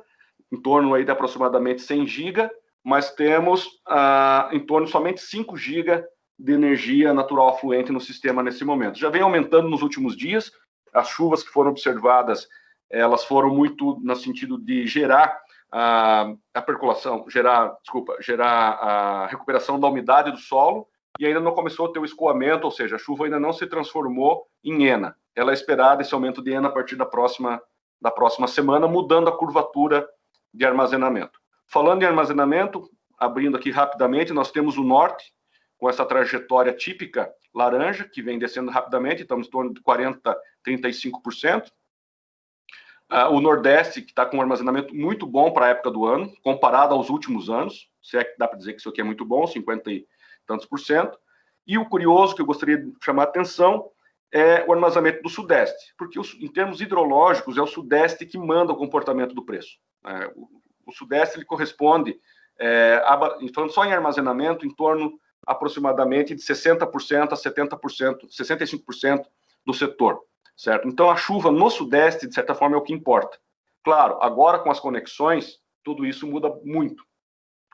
em torno aí de aproximadamente 100 giga, mas temos em torno de somente 5 giga de energia natural afluente no sistema nesse momento. Já vem aumentando nos últimos dias, as chuvas que foram observadas, elas foram muito no sentido de gerar a percolação, gerar a recuperação da umidade do solo, e ainda não começou a ter o escoamento, ou seja, a chuva ainda não se transformou em ENA. Ela é esperada, esse aumento de ENA, a partir da próxima semana, mudando a curvatura de armazenamento. Falando em armazenamento, abrindo aqui rapidamente, nós temos o norte, com essa trajetória típica laranja, que vem descendo rapidamente, estamos em torno de 40%, 35%. O Nordeste, que está com um armazenamento muito bom para a época do ano, comparado aos últimos anos, se é que dá para dizer que isso aqui é muito bom, 50 e tantos %. E o curioso que eu gostaria de chamar a atenção é o armazenamento do Sudeste, porque em termos hidrológicos é o Sudeste que manda o comportamento do preço. O Sudeste ele corresponde, falando só em armazenamento, em torno aproximadamente de 60% a 70%, 65% do setor. Certo? Então, a chuva no Sudeste, de certa forma, é o que importa. Claro, agora com as conexões, tudo isso muda muito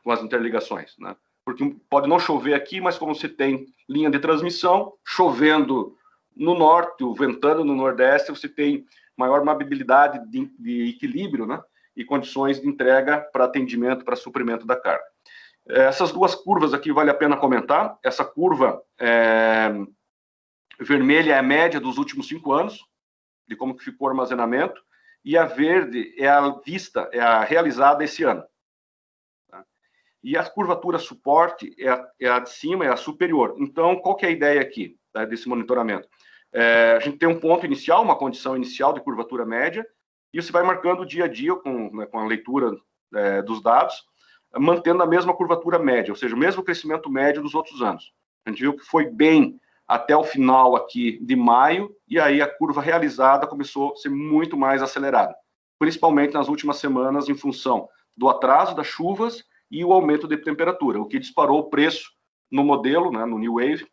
com as interligações, né? Porque pode não chover aqui, mas como você tem linha de transmissão, chovendo no Norte, ventando no Nordeste, você tem maior mobilidade de equilíbrio, né? E condições de entrega para atendimento, para suprimento da carga. Essas 2 curvas aqui vale a pena comentar. Essa curva vermelha é a média dos últimos 5 anos, de como que ficou o armazenamento, e a verde é a vista, é a realizada esse ano. Tá? E a curvatura suporte é a de cima, é a superior. Então, qual que é a ideia aqui, tá, desse monitoramento? A gente tem um ponto inicial, uma condição inicial de curvatura média, e você vai marcando dia a dia com a leitura dos dados, mantendo a mesma curvatura média, ou seja, o mesmo crescimento médio dos outros anos. A gente viu que foi bem até o final aqui de maio, e aí a curva realizada começou a ser muito mais acelerada, principalmente nas últimas semanas, em função do atraso das chuvas e o aumento de temperatura, o que disparou o preço no modelo, né, no New Wave,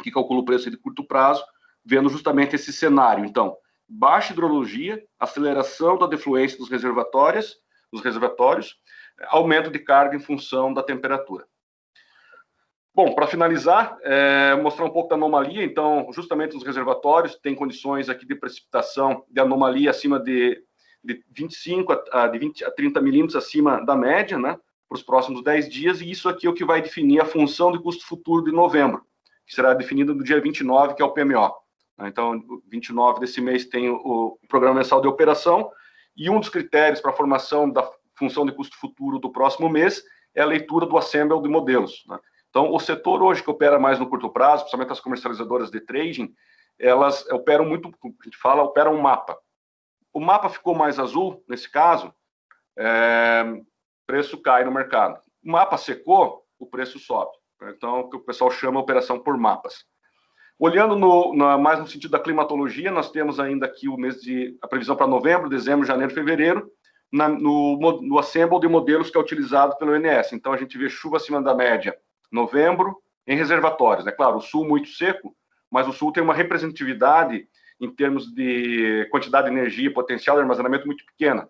que calcula o preço de curto prazo, vendo justamente esse cenário. Então, baixa hidrologia, aceleração da defluência dos reservatórios, aumento de carga em função da temperatura. Bom, para finalizar, mostrar um pouco da anomalia. Então, justamente nos reservatórios, tem condições aqui de precipitação de anomalia acima de 25 a 30 milímetros acima da média, né, para os próximos 10 dias, e isso aqui é o que vai definir a função de custo futuro de novembro, que será definida no dia 29, que é o PMO. Então, 29 desse mês tem o programa mensal de operação, e um dos critérios para a formação da função de custo futuro do próximo mês é a leitura do assemble de modelos, né? Então, o setor hoje que opera mais no curto prazo, principalmente as comercializadoras de trading, elas operam muito, a gente fala, operam um mapa. O mapa ficou mais azul, nesse caso, preço cai no mercado. O mapa secou, o preço sobe. Então, o que o pessoal chama de operação por mapas. Olhando mais no sentido da climatologia, nós temos ainda aqui a previsão para novembro, dezembro, janeiro, fevereiro, no assemble de modelos que é utilizado pelo INS. Então, a gente vê chuva acima da média novembro em reservatórios. É claro, o sul muito seco, mas o sul tem uma representatividade em termos de quantidade de energia, potencial de armazenamento muito pequena,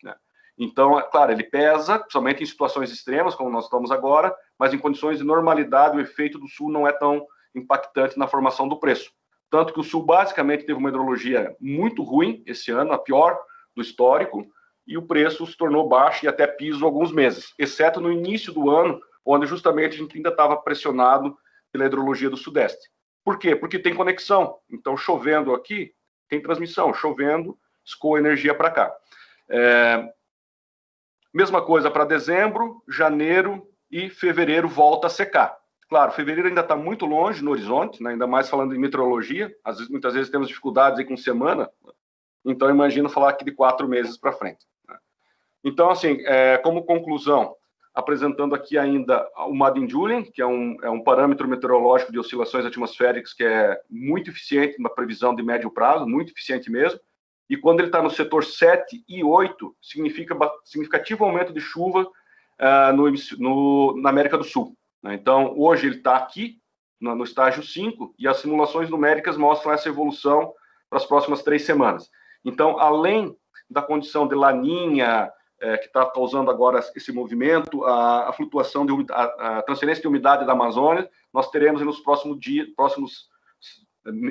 né? Então, é claro, ele pesa, principalmente em situações extremas, como nós estamos agora, mas em condições de normalidade, o efeito do sul não é tão impactante na formação do preço. Tanto que o sul, basicamente, teve uma hidrologia muito ruim esse ano, a pior do histórico, e o preço se tornou baixo e até piso alguns meses, exceto no início do ano, onde justamente a gente ainda estava pressionado pela hidrologia do sudeste. Por quê? Porque tem conexão. Então, chovendo aqui, tem transmissão. Chovendo, escoa energia para cá. Mesma coisa para dezembro, janeiro e fevereiro volta a secar. Claro, fevereiro ainda está muito longe no horizonte, né? Ainda mais falando de meteorologia. Muitas vezes temos dificuldades aí com semana. Então, imagino falar aqui de 4 meses para frente, né? Então, assim, como conclusão, apresentando aqui ainda o Madden-Julian, que é um parâmetro meteorológico de oscilações atmosféricas que é muito eficiente na previsão de médio prazo, muito eficiente mesmo, e quando ele está no setor 7 e 8, significa significativo aumento de chuva na América do Sul, né? Então, hoje ele está aqui, no estágio 5, e as simulações numéricas mostram essa evolução para as próximas 3 semanas. Então, além da condição de laninha, que está causando agora esse movimento, a flutuação a transferência de umidade da Amazônia, nós teremos nos próximos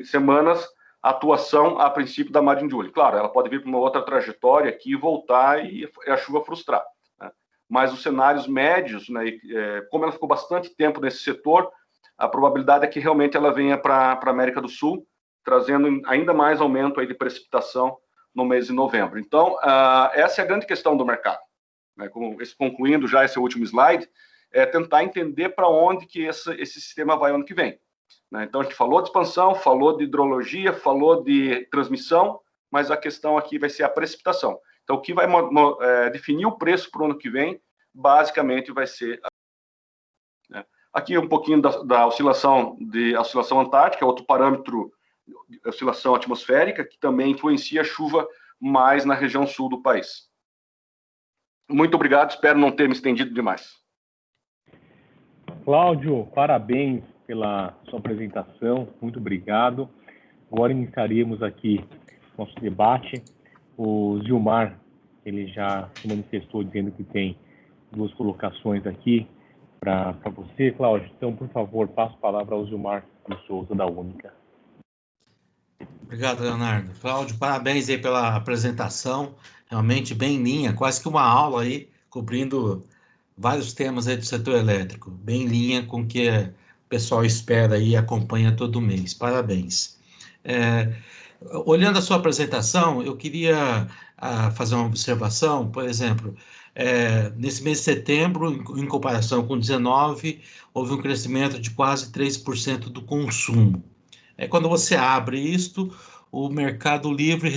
semanas a atuação, a princípio, da Madden-Julian. Claro, ela pode vir para uma outra trajetória aqui, voltar e a chuva frustrar, né? Mas os cenários médios, né, como ela ficou bastante tempo nesse setor, a probabilidade é que realmente ela venha para a América do Sul, trazendo ainda mais aumento aí de precipitação no mês de novembro. Então, essa é a grande questão do mercado, né? Concluindo já esse último slide, é tentar entender para onde que esse sistema vai ano que vem, né? Então, a gente falou de expansão, falou de hidrologia, falou de transmissão, mas a questão aqui vai ser a precipitação. Então, o que vai definir o preço para o ano que vem, basicamente, vai ser... né? Aqui um pouquinho da oscilação antártica, outro parâmetro de oscilação atmosférica, que também influencia a chuva mais na região sul do país. Muito obrigado, espero não ter me estendido demais.
Cláudio, parabéns pela sua apresentação, muito obrigado. Agora iniciaríamos aqui nosso debate. O Gilmar, ele já se manifestou dizendo que tem 2 colocações aqui para você, Cláudio. Então, por favor, passo a palavra ao Gilmar de Souza, da Única.
Obrigado, Leonardo. Cláudio, parabéns aí pela apresentação, realmente bem em linha, quase que uma aula aí, cobrindo vários temas aí do setor elétrico, bem em linha com o que o pessoal espera e acompanha todo mês. Parabéns. Olhando a sua apresentação, eu queria fazer uma observação, por exemplo, nesse mês de setembro, em comparação com 19, houve um crescimento de quase 3% do consumo. Quando você abre isto, o Mercado Livre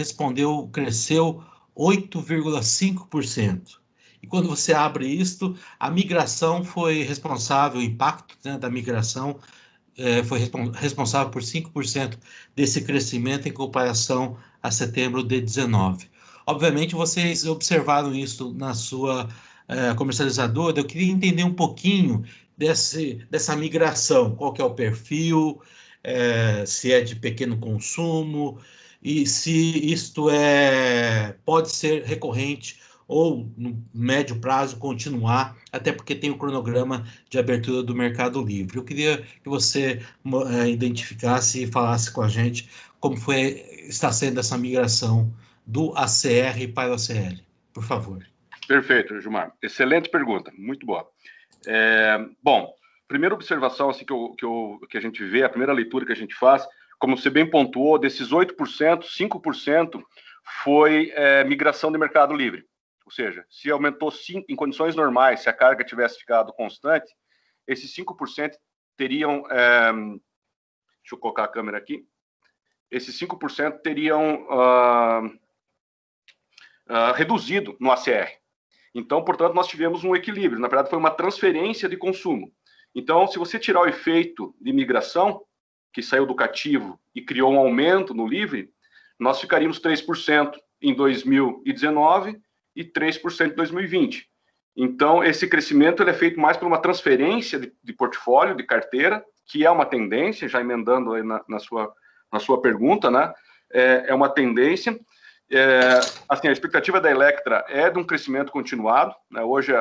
cresceu 8,5%. E quando você abre isto, a migração foi responsável, o impacto, né, da migração foi responsável por 5% desse crescimento em comparação a setembro de 19. Obviamente, vocês observaram isso na sua comercializadora. Eu queria entender um pouquinho dessa migração, qual que é o perfil, se é de pequeno consumo e se isto pode ser recorrente ou no médio prazo continuar, até porque tem o cronograma de abertura do Mercado Livre. Eu queria que você identificasse e falasse com a gente como está sendo essa migração do ACR para o ACL, por favor.
Perfeito, Gilmar. Excelente pergunta, muito boa. Bom, primeira observação assim, que a gente vê, a primeira leitura que a gente faz, como você bem pontuou, desses 8%, 5% foi migração de mercado livre. Ou seja, se aumentou 5%, em condições normais, se a carga tivesse ficado constante, esses 5% teriam... deixa eu colocar a câmera aqui. Esses 5% teriam reduzido no ACR. Então, portanto, nós tivemos um equilíbrio. Na verdade, foi uma transferência de consumo. Então, se você tirar o efeito de migração, que saiu do cativo e criou um aumento no livre, nós ficaríamos 3% em 2019 e 3% em 2020. Então, esse crescimento ele é feito mais por uma transferência de portfólio, de carteira, que é uma tendência, já emendando aí na sua pergunta, né? É uma tendência. Assim, a expectativa da Electra é de um crescimento continuado, né? Hoje,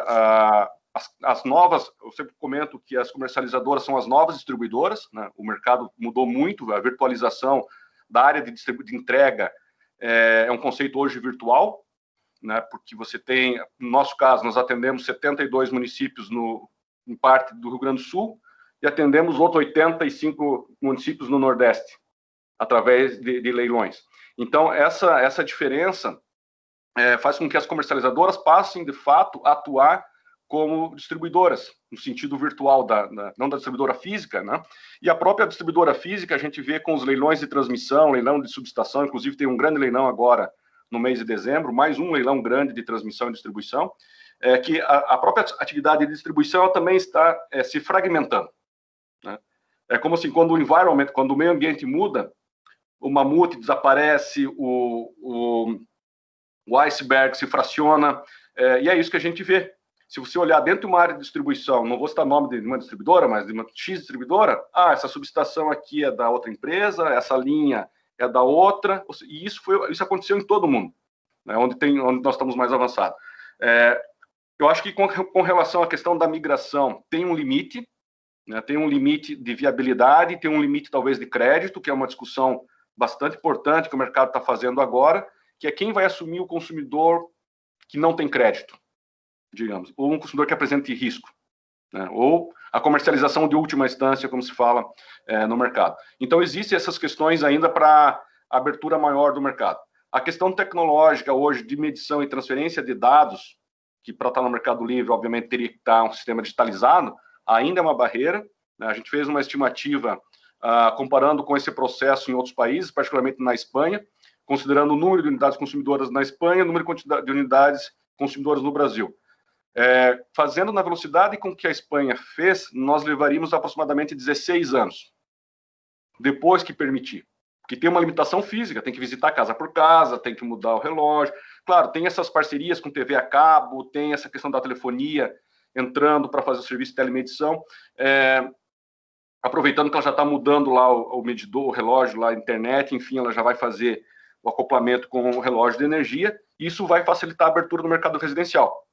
as novas, eu sempre comento que as comercializadoras são as novas distribuidoras, né? O mercado mudou muito, a virtualização da área de entrega é um conceito hoje virtual, né? Porque você tem, no nosso caso, nós atendemos 72 municípios em parte do Rio Grande do Sul e atendemos outros 85 municípios no Nordeste, através de leilões. Então, essa diferença faz com que as comercializadoras passem, de fato, a atuar como distribuidoras, no sentido virtual, não da distribuidora física, né? E a própria distribuidora física, a gente vê com os leilões de transmissão, leilão de subestação, inclusive tem um grande leilão agora, no mês de dezembro, mais um leilão grande de transmissão e distribuição, que a própria atividade de distribuição também está se fragmentando, né? É como assim, quando o meio ambiente muda, o mamute desaparece, o iceberg se fraciona, e é isso que a gente vê. Se você olhar dentro de uma área de distribuição, não vou citar o nome de uma distribuidora, mas de uma X distribuidora, essa subestação aqui é da outra empresa, essa linha é da outra, e isso aconteceu em todo mundo, né, onde nós estamos mais avançados. Eu acho que com relação à questão da migração, tem um limite, né, tem um limite de viabilidade, tem um limite talvez de crédito, que é uma discussão bastante importante que o mercado está fazendo agora, que é quem vai assumir o consumidor que não tem crédito, digamos, ou um consumidor que apresente risco, né, ou a comercialização de última instância, como se fala no mercado. Então, existem essas questões ainda para abertura maior do mercado. A questão tecnológica hoje de medição e transferência de dados, que para estar no Mercado Livre, obviamente, teria que estar um sistema digitalizado, ainda é uma barreira, né? A gente fez uma estimativa comparando com esse processo em outros países, particularmente na Espanha, considerando o número de unidades consumidoras na Espanha, o número de unidades consumidoras no Brasil. Fazendo na velocidade com que a Espanha fez, nós levaríamos aproximadamente 16 anos, depois que permitir. Porque tem uma limitação física, tem que visitar casa por casa, tem que mudar o relógio. Claro, tem essas parcerias com TV a cabo, tem essa questão da telefonia entrando para fazer o serviço de telemedição, aproveitando que ela já está mudando lá o medidor, o relógio, lá a internet, enfim, ela já vai fazer o acoplamento com o relógio de energia, e isso vai facilitar a abertura do mercado residencial.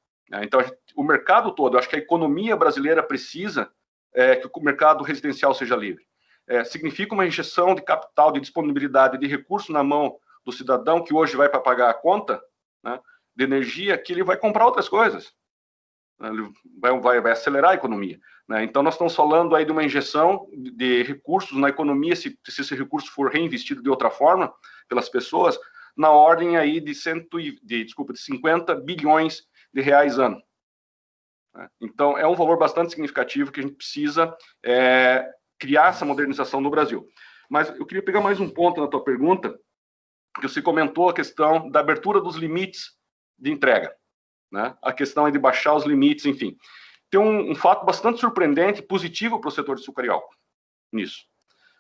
Então, o mercado todo, eu acho que a economia brasileira precisa que o mercado residencial seja livre. Significa uma injeção de capital, de disponibilidade de recurso na mão do cidadão que hoje vai para pagar a conta, né, de energia, que ele vai comprar outras coisas. Ele vai acelerar a economia, né? Então, nós estamos falando aí de uma injeção de recursos na economia, se esse recurso for reinvestido de outra forma pelas pessoas, na ordem aí de 50 bilhões de reais ano. Então, é um valor bastante significativo que a gente precisa criar essa modernização no Brasil. Mas eu queria pegar mais um ponto na tua pergunta, que você comentou a questão da abertura dos limites de entrega, né? A questão é de baixar os limites, enfim. Tem um fato bastante surpreendente, positivo para o setor de açúcar e álcool nisso.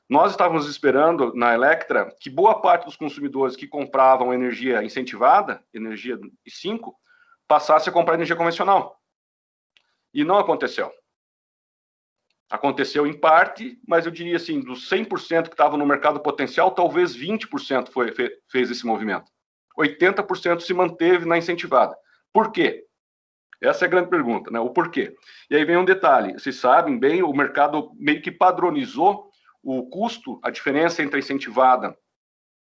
Nós estávamos esperando, na Electra, que boa parte dos consumidores que compravam energia incentivada, energia I5, passasse a comprar energia convencional. E não aconteceu. Aconteceu em parte, mas eu diria assim, dos 100% que estavam no mercado potencial, talvez 20% fez esse movimento. 80% se manteve na incentivada. Por quê? Essa é a grande pergunta, né? O porquê. E aí vem um detalhe. Vocês sabem bem, o mercado meio que padronizou o custo, a diferença entre a incentivada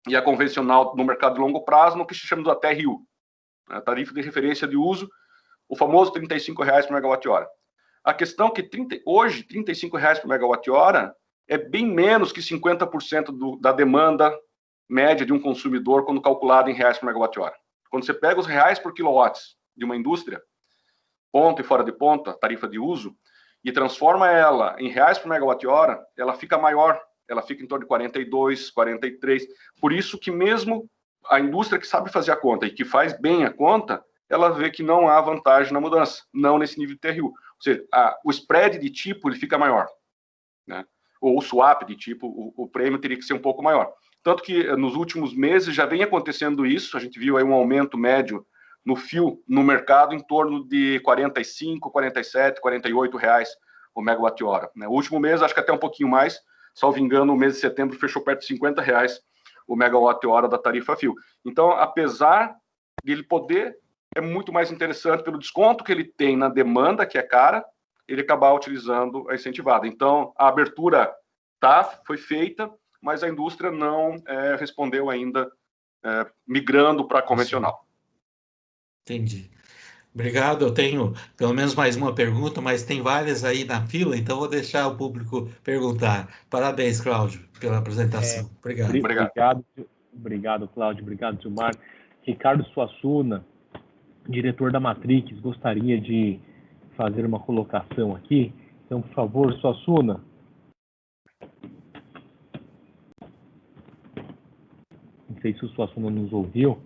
e a convencional no mercado de longo prazo, no que se chama do TRU, a tarifa de referência de uso, o famoso R$ 35 por megawatt-hora. A questão é que hoje, R$ 35 por megawatt-hora é bem menos que 50% da demanda média de um consumidor quando calculado em reais por megawatt-hora. Quando você pega os reais por quilowatts de uma indústria, ponta e fora de ponta, tarifa de uso, e transforma ela em reais por megawatt-hora, ela fica maior, ela fica em torno de 42, 43. Por isso que mesmo a indústria que sabe fazer a conta e que faz bem a conta, ela vê que não há vantagem na mudança, não nesse nível de TRU. Ou seja, o spread de tipo ele fica maior, né? Ou o swap de tipo, o prêmio teria que ser um pouco maior. Tanto que nos últimos meses já vem acontecendo isso, a gente viu aí um aumento médio no fio no mercado em torno de 45, 47, 48 reais o megawatt-hora. No último mês, acho que até um pouquinho mais, salvo engano, o mês de setembro fechou perto de 50 reais o megawatt-hora da tarifa fio. Então, apesar de ele poder, é muito mais interessante pelo desconto que ele tem na demanda, que é cara, ele acabar utilizando a incentivada. Então, a abertura foi feita, mas a indústria não respondeu ainda migrando para convencional.
Entendi. Obrigado. Eu tenho pelo menos mais uma pergunta, mas tem várias aí na fila, então vou deixar o público perguntar. Parabéns, Cláudio, pela apresentação. Obrigado.
Obrigado, Cláudio. Obrigado, Gilmar. Ricardo Suassuna, diretor da Matrix, gostaria de fazer uma colocação aqui. Então, por favor, Suassuna. Não sei se o Suassuna nos ouviu.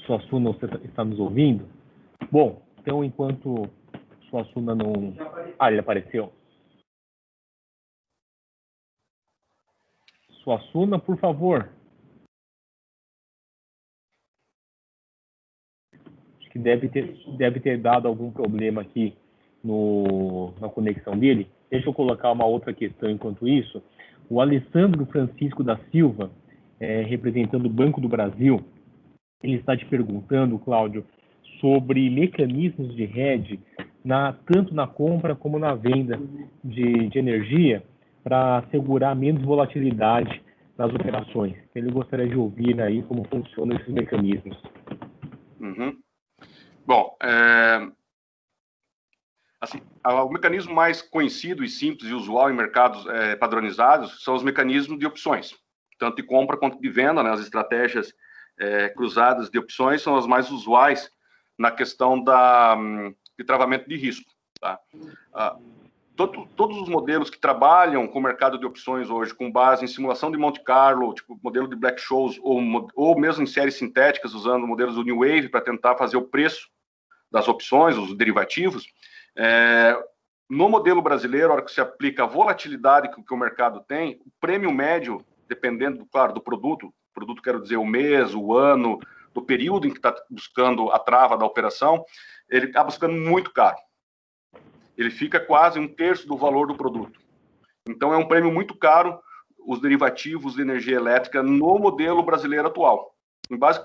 Suassuna, você está nos ouvindo? Bom, então, enquanto Suassuna não... Ah, ele apareceu. Suassuna, por favor. Acho que deve ter dado algum problema aqui na conexão dele. Deixa eu colocar uma outra questão enquanto isso. O Alessandro Francisco da Silva, representando o Banco do Brasil, ele está te perguntando, Cláudio, sobre mecanismos de hedge, tanto na compra como na venda de energia, para assegurar menos volatilidade nas operações. Ele gostaria de ouvir aí como funcionam esses mecanismos.
Uhum. Bom, assim, o mecanismo mais conhecido e simples e usual em mercados padronizados são os mecanismos de opções, tanto de compra quanto de venda, né? As estratégias cruzadas de opções são as mais usuais na questão de travamento de risco. Tá? Todos os modelos que trabalham com o mercado de opções hoje, com base em simulação de Monte Carlo, tipo modelo de Black-Scholes, ou mesmo em séries sintéticas, usando modelos do New Wave para tentar fazer o preço das opções, os derivativos, no modelo brasileiro, a hora que se aplica a volatilidade que o mercado tem, o prêmio médio, dependendo, claro, do produto, quero dizer, o mês, o ano, do período em que está buscando a trava da operação, ele acaba ficando muito caro. Ele fica quase 1/3 do valor do produto. Então, é um prêmio muito caro, os derivativos de energia elétrica no modelo brasileiro atual.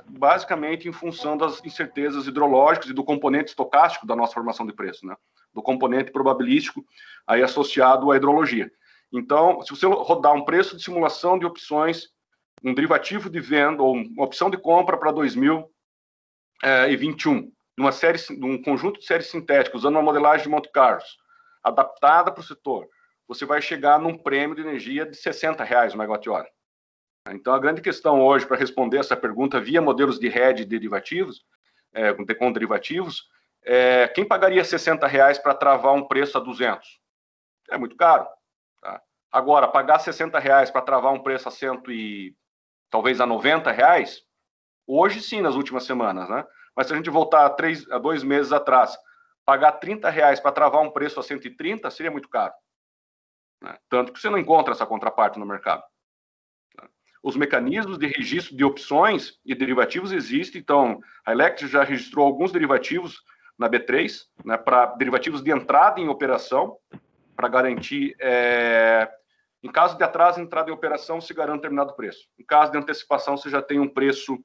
Basicamente, em função das incertezas hidrológicas e do componente estocástico da nossa formação de preço, né? Do componente probabilístico aí associado à hidrologia. Então, se você rodar um preço de simulação de opções, um derivativo de venda ou uma opção de compra para 2021, num conjunto de séries sintéticas, usando uma modelagem de Monte Carlo, adaptada para o setor, você vai chegar num prêmio de energia de R$60 o megawatt-hora. Então, a grande questão hoje, para responder essa pergunta via modelos de hedge derivativos, com derivativos, quem pagaria R$60 para travar um preço a 200? É muito caro. Tá? Agora, pagar R$60 para travar um preço a 100 e talvez a R$90, hoje sim, nas últimas semanas, né? Mas se a gente voltar a 2 meses atrás, pagar R$30 para travar um preço a 130 seria muito caro. Né? Tanto que você não encontra essa contraparte no mercado. Os mecanismos de registro de opções e derivativos existem, então a Electra já registrou alguns derivativos na B3, né, para derivativos de entrada em operação, para garantir, em caso de atraso em entrada em operação, se garante determinado preço. Em caso de antecipação, você já tem um preço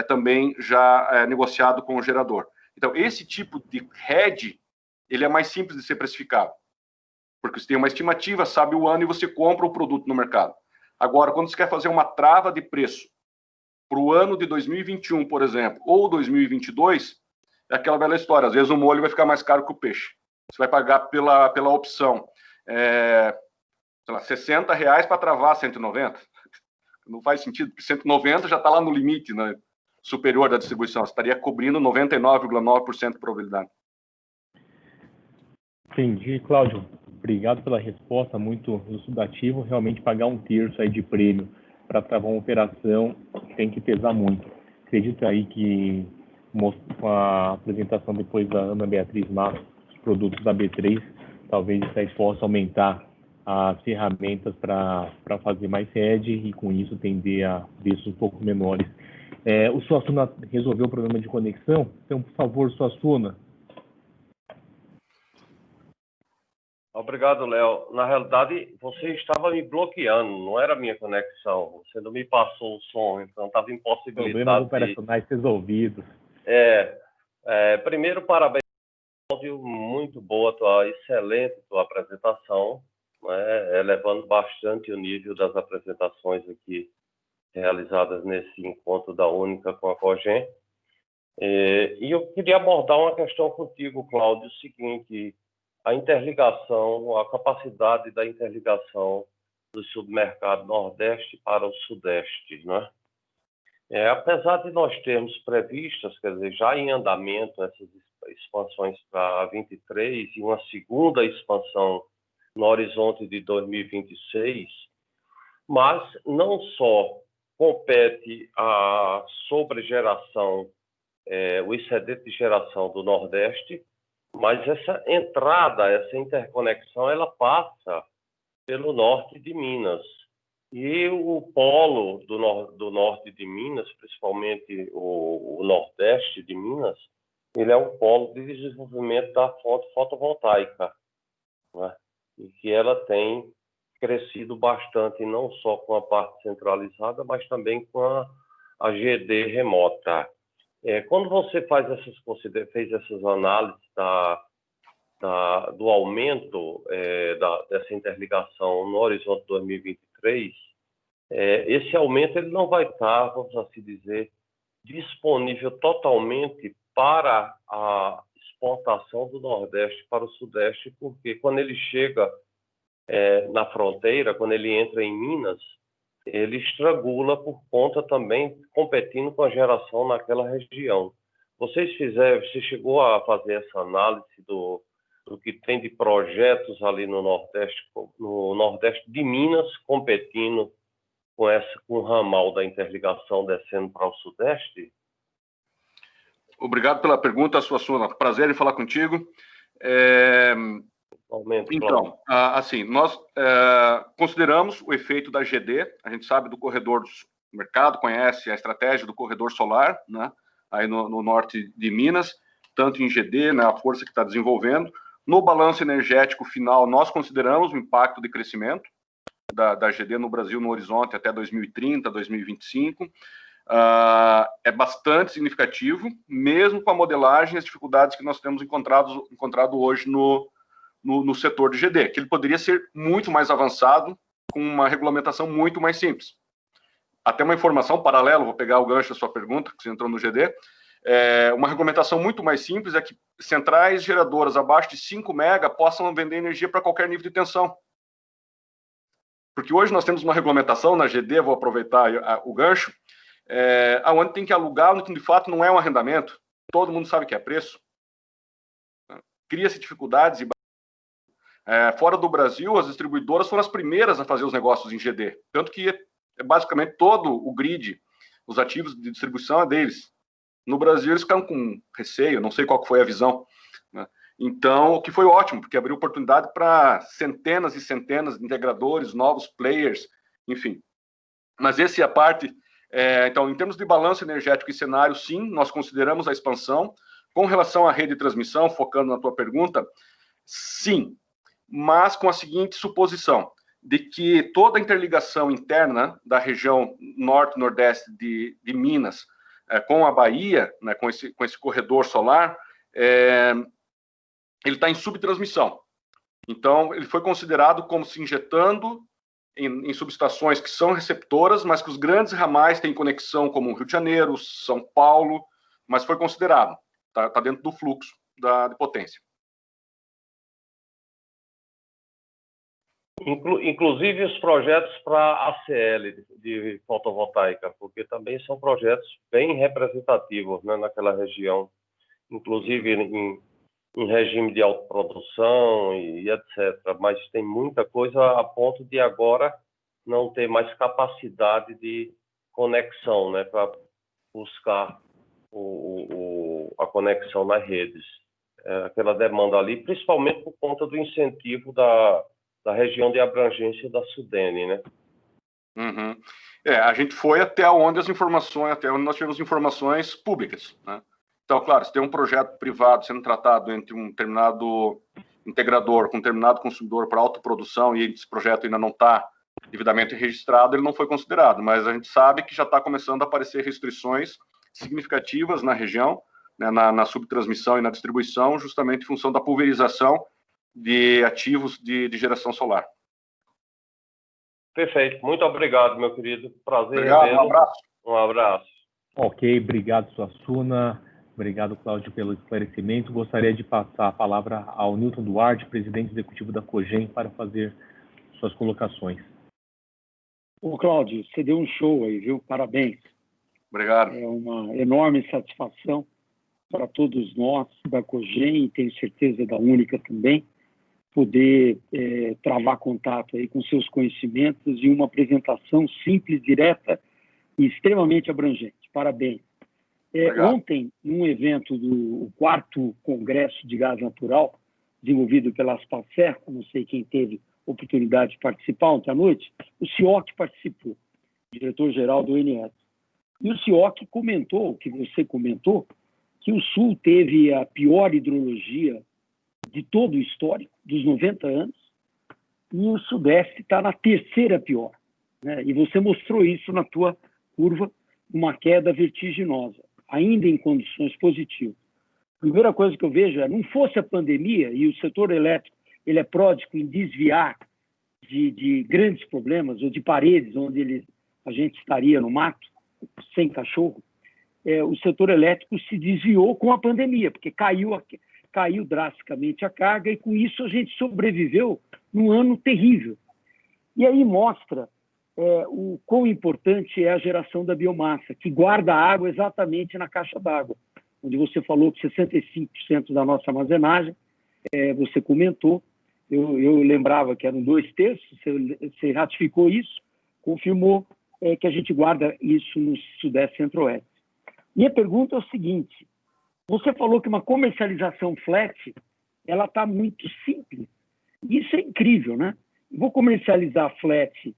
também já negociado com o gerador. Então, esse tipo de hedge, ele é mais simples de ser precificado, porque você tem uma estimativa, sabe o ano e você compra o produto no mercado. Agora, quando você quer fazer uma trava de preço para o ano de 2021, por exemplo, ou 2022, é aquela velha história. Às vezes o molho vai ficar mais caro que o peixe. você vai pagar pela opção sei lá, R$60 para travar 190. Não faz sentido, porque 190 já está lá no limite, né, superior da distribuição. Você estaria cobrindo 99,9% de probabilidade.
Entendi, Cláudio. Obrigado pela resposta, muito elucidativo. Realmente pagar um terço aí de prêmio para travar uma operação tem que pesar muito. Acredito aí que com a apresentação depois da Ana Beatriz Matos, dos produtos da B3, talvez isso aí possa aumentar as ferramentas para fazer mais hedge e com isso tender a preços um pouco menores. O Suassuna resolveu o problema de conexão? Então, por favor, Suassuna.
Obrigado, Léo. Na realidade, você estava me bloqueando, não era a minha conexão. Você não me passou o som, então estava impossibilitado.
Problemas operacionais resolvidos.
Primeiro, parabéns, Cláudio. Muito boa, excelente tua apresentação, né, elevando bastante o nível das apresentações aqui realizadas nesse encontro da Única com a Cogen. E eu queria abordar uma questão contigo, Cláudio, o seguinte: a interligação, a capacidade da interligação do submercado Nordeste para o Sudeste, né? Apesar de nós termos previstas, quer dizer, já em andamento essas expansões para 23 e uma segunda expansão no horizonte de 2026, mas não só compete a sobregeração, o excedente de geração do Nordeste, mas essa entrada, essa interconexão, ela passa pelo norte de Minas. E o polo do norte de Minas, principalmente o nordeste de Minas, ele é um polo de desenvolvimento da fonte fotovoltaica, né? E que ela tem crescido bastante, não só com a parte centralizada, mas também com a GD remota. Quando você fez essas análises do aumento dessa interligação no horizonte 2023, esse aumento ele não vai estar, vamos assim dizer, disponível totalmente para a exportação do Nordeste para o Sudeste, porque quando ele chega na fronteira, quando ele entra em Minas, ele estrangula por conta também competindo com a geração naquela região. Você chegou a fazer essa análise do que tem de projetos ali no Nordeste de Minas, competindo com o ramal da interligação descendo para o Sudeste?
Obrigado pela pergunta, Suassuna. Prazer em falar contigo. Então, assim, nós consideramos o efeito da GD, a gente sabe do corredor do mercado, conhece a estratégia do corredor solar, né, aí no norte de Minas, tanto em GD, né, a força que está desenvolvendo. No balanço energético final, nós consideramos o impacto de crescimento da GD no Brasil no horizonte até 2030, 2025. É bastante significativo, mesmo com a modelagem e as dificuldades que nós temos encontrado hoje no setor de GD, que ele poderia ser muito mais avançado, com uma regulamentação muito mais simples. Até uma informação paralela, vou pegar o gancho da sua pergunta, que você entrou no GD, uma regulamentação muito mais simples é que centrais geradoras abaixo de 5 mega possam vender energia para qualquer nível de tensão. Porque hoje nós temos uma regulamentação na GD, vou aproveitar o gancho, onde tem que alugar, onde de fato não é um arrendamento, todo mundo sabe que é preço. Cria-se dificuldades e fora do Brasil, as distribuidoras foram as primeiras a fazer os negócios em GD. Tanto que basicamente todo o grid, os ativos de distribuição é deles. No Brasil, eles ficaram com receio, não sei qual foi a visão, né? Então, o que foi ótimo, porque abriu oportunidade para centenas e centenas de integradores, novos players, enfim. Mas essa é a parte. Então, em termos de balanço energético e cenário, sim, nós consideramos a expansão. Com relação à rede de transmissão, focando na tua pergunta, sim, mas com a seguinte suposição, de que toda a interligação interna da região norte-nordeste de Minas com a Bahia, né, com esse corredor solar, ele está em subtransmissão. Então, ele foi considerado como se injetando em subestações que são receptoras, mas que os grandes ramais têm conexão, como o Rio de Janeiro, São Paulo, mas foi considerado, está dentro do fluxo de potência.
Inclusive os projetos para ACL de fotovoltaica, porque também são projetos bem representativos, né, naquela região, inclusive em regime de autoprodução e etc. Mas tem muita coisa a ponto de agora não ter mais capacidade de conexão, né, para buscar a conexão nas redes. Aquela demanda ali, principalmente por conta do incentivo da região de abrangência da Sudene, né?
Uhum. A gente foi até onde nós tivemos informações públicas, né? Então, claro, se tem um projeto privado sendo tratado entre um determinado integrador com um determinado consumidor para autoprodução e esse projeto ainda não está devidamente registrado, ele não foi considerado, mas a gente sabe que já está começando a aparecer restrições significativas na região, né, na subtransmissão e na distribuição, justamente em função da pulverização de ativos de geração solar.
Perfeito. Muito obrigado, meu querido. Prazer.
Obrigado, um abraço.
Um abraço.
Ok, obrigado, Suassuna. Obrigado, Cláudio, pelo esclarecimento. Gostaria de passar a palavra ao Newton Duarte, presidente executivo da Cogem, para fazer suas colocações.
Ô, Cláudio, você deu um show aí, viu? Parabéns.
Obrigado.
É uma enorme satisfação para todos nós da Cogem, e tenho certeza da Única também, poder travar contato aí com seus conhecimentos e uma apresentação simples, direta e extremamente abrangente. Parabéns. Ontem, num evento do 4º Congresso de Gás Natural, desenvolvido pela Aspacer, não sei quem teve oportunidade de participar ontem à noite, o CIOC participou, diretor-geral do ONS. E o CIOC comentou, o que você comentou, que o Sul teve a pior hidrologia de todo o histórico, dos 90 anos, e o Sudeste está na 3ª pior, né? E você mostrou isso na tua curva, uma queda vertiginosa, ainda em condições positivas. A primeira coisa que eu vejo não fosse a pandemia, e o setor elétrico ele é pródigo em desviar de grandes problemas, ou de paredes onde a gente estaria no mato, sem cachorro, o setor elétrico se desviou com a pandemia, porque caiu drasticamente a carga, e com isso a gente sobreviveu num ano terrível. E aí mostra o quão importante é a geração da biomassa, que guarda água exatamente na caixa d'água, onde você falou que 65% da nossa armazenagem, você comentou, eu lembrava que eram 2/3, você ratificou isso, confirmou que a gente guarda isso no Sudeste Centro-Oeste. Minha pergunta é o seguinte: você falou que uma comercialização flat, ela está muito simples. Isso é incrível, né? Vou comercializar flat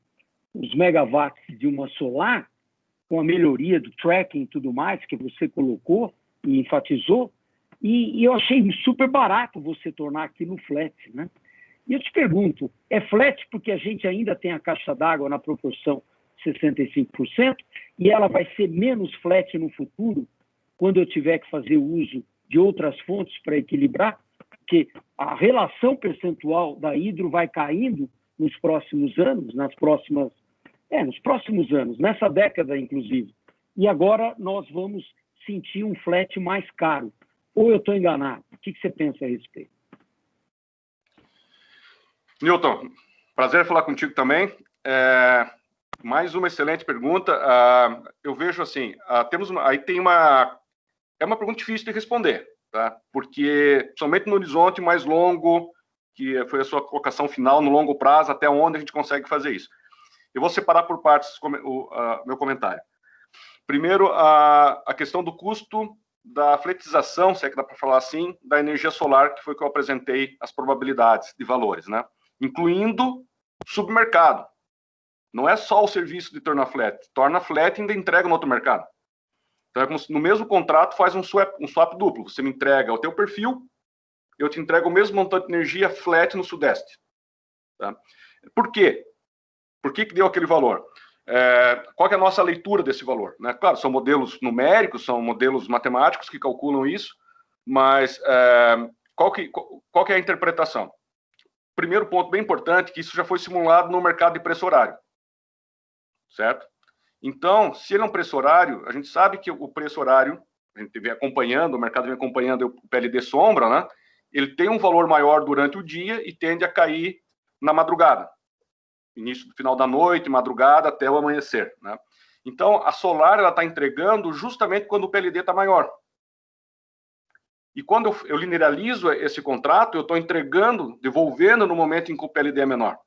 os megawatts de uma solar, com a melhoria do tracking e tudo mais que você colocou e enfatizou, e eu achei super barato você tornar aquilo flat, né? E eu te pergunto, é flat porque a gente ainda tem a caixa d'água na proporção 65%, e ela vai ser menos flat no futuro, quando eu tiver que fazer uso de outras fontes para equilibrar, porque a relação percentual da hidro vai caindo nos próximos anos, nos próximos anos, nessa década, inclusive. E agora nós vamos sentir um flat mais caro. Ou eu estou enganado? O que você pensa a respeito?
Newton, prazer falar contigo também. Mais uma excelente pergunta. Eu vejo assim, é uma pergunta difícil de responder, tá? Porque somente no horizonte mais longo, que foi a sua colocação final, no longo prazo, até onde a gente consegue fazer isso. Eu vou separar por partes meu comentário. Primeiro, a questão do custo da fletização, se é que dá para falar assim, da energia solar, que foi que eu apresentei as probabilidades de valores, né? Incluindo submercado. Não é só o serviço de tornar flat. Torna flat e ainda entrega no outro mercado. Então, é como se no mesmo contrato faz um swap duplo. Você me entrega o teu perfil, eu te entrego o mesmo montante de energia flat no Sudeste. Tá? Por quê? Por que deu aquele valor? Qual que é a nossa leitura desse valor? Né? Claro, são modelos numéricos, são modelos matemáticos que calculam isso, mas qual que é a interpretação? Primeiro ponto bem importante, que isso já foi simulado no mercado de preço horário. Certo? Então, se ele é um preço horário, a gente sabe que o preço horário, a gente vem acompanhando, o mercado vem acompanhando o PLD sombra, né? Ele tem um valor maior durante o dia e tende a cair na madrugada. início do final da noite, madrugada, até o amanhecer, né? Então, a solar ela está entregando justamente quando o PLD está maior. E quando eu linearizo esse contrato, eu estou entregando, devolvendo no momento em que o PLD é menor.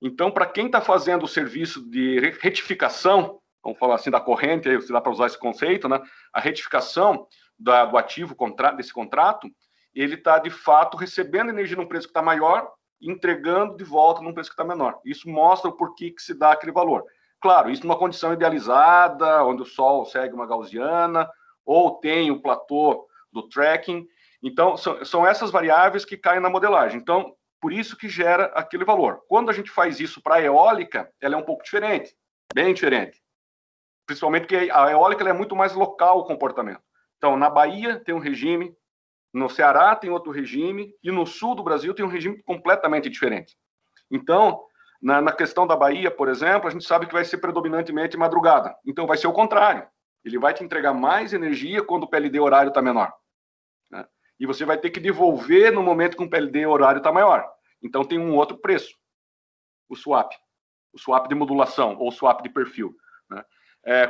Então, para quem está fazendo o serviço de retificação, vamos falar assim, da corrente, aí, se dá para usar esse conceito, né? A retificação do ativo desse contrato, ele está, de fato, recebendo energia num preço que está maior e entregando de volta num preço que está menor. Isso mostra o porquê que se dá aquele valor. Claro, isso numa condição idealizada, onde o Sol segue uma gaussiana, ou tem o platô do tracking. Então, são essas variáveis que caem na modelagem. Então, por isso que gera aquele valor. Quando a gente faz isso para a eólica, ela é um pouco diferente, bem diferente. Principalmente porque a eólica ela é muito mais local o comportamento. Então, na Bahia tem um regime, no Ceará tem outro regime, e no sul do Brasil tem um regime completamente diferente. Então, na questão da Bahia, por exemplo, a gente sabe que vai ser predominantemente madrugada. Então, vai ser o contrário. Ele vai te entregar mais energia quando o PLD horário está menor, né? E você vai ter que devolver no momento que o PLD horário está maior. Então, tem um outro preço, o swap de modulação ou swap de perfil, né?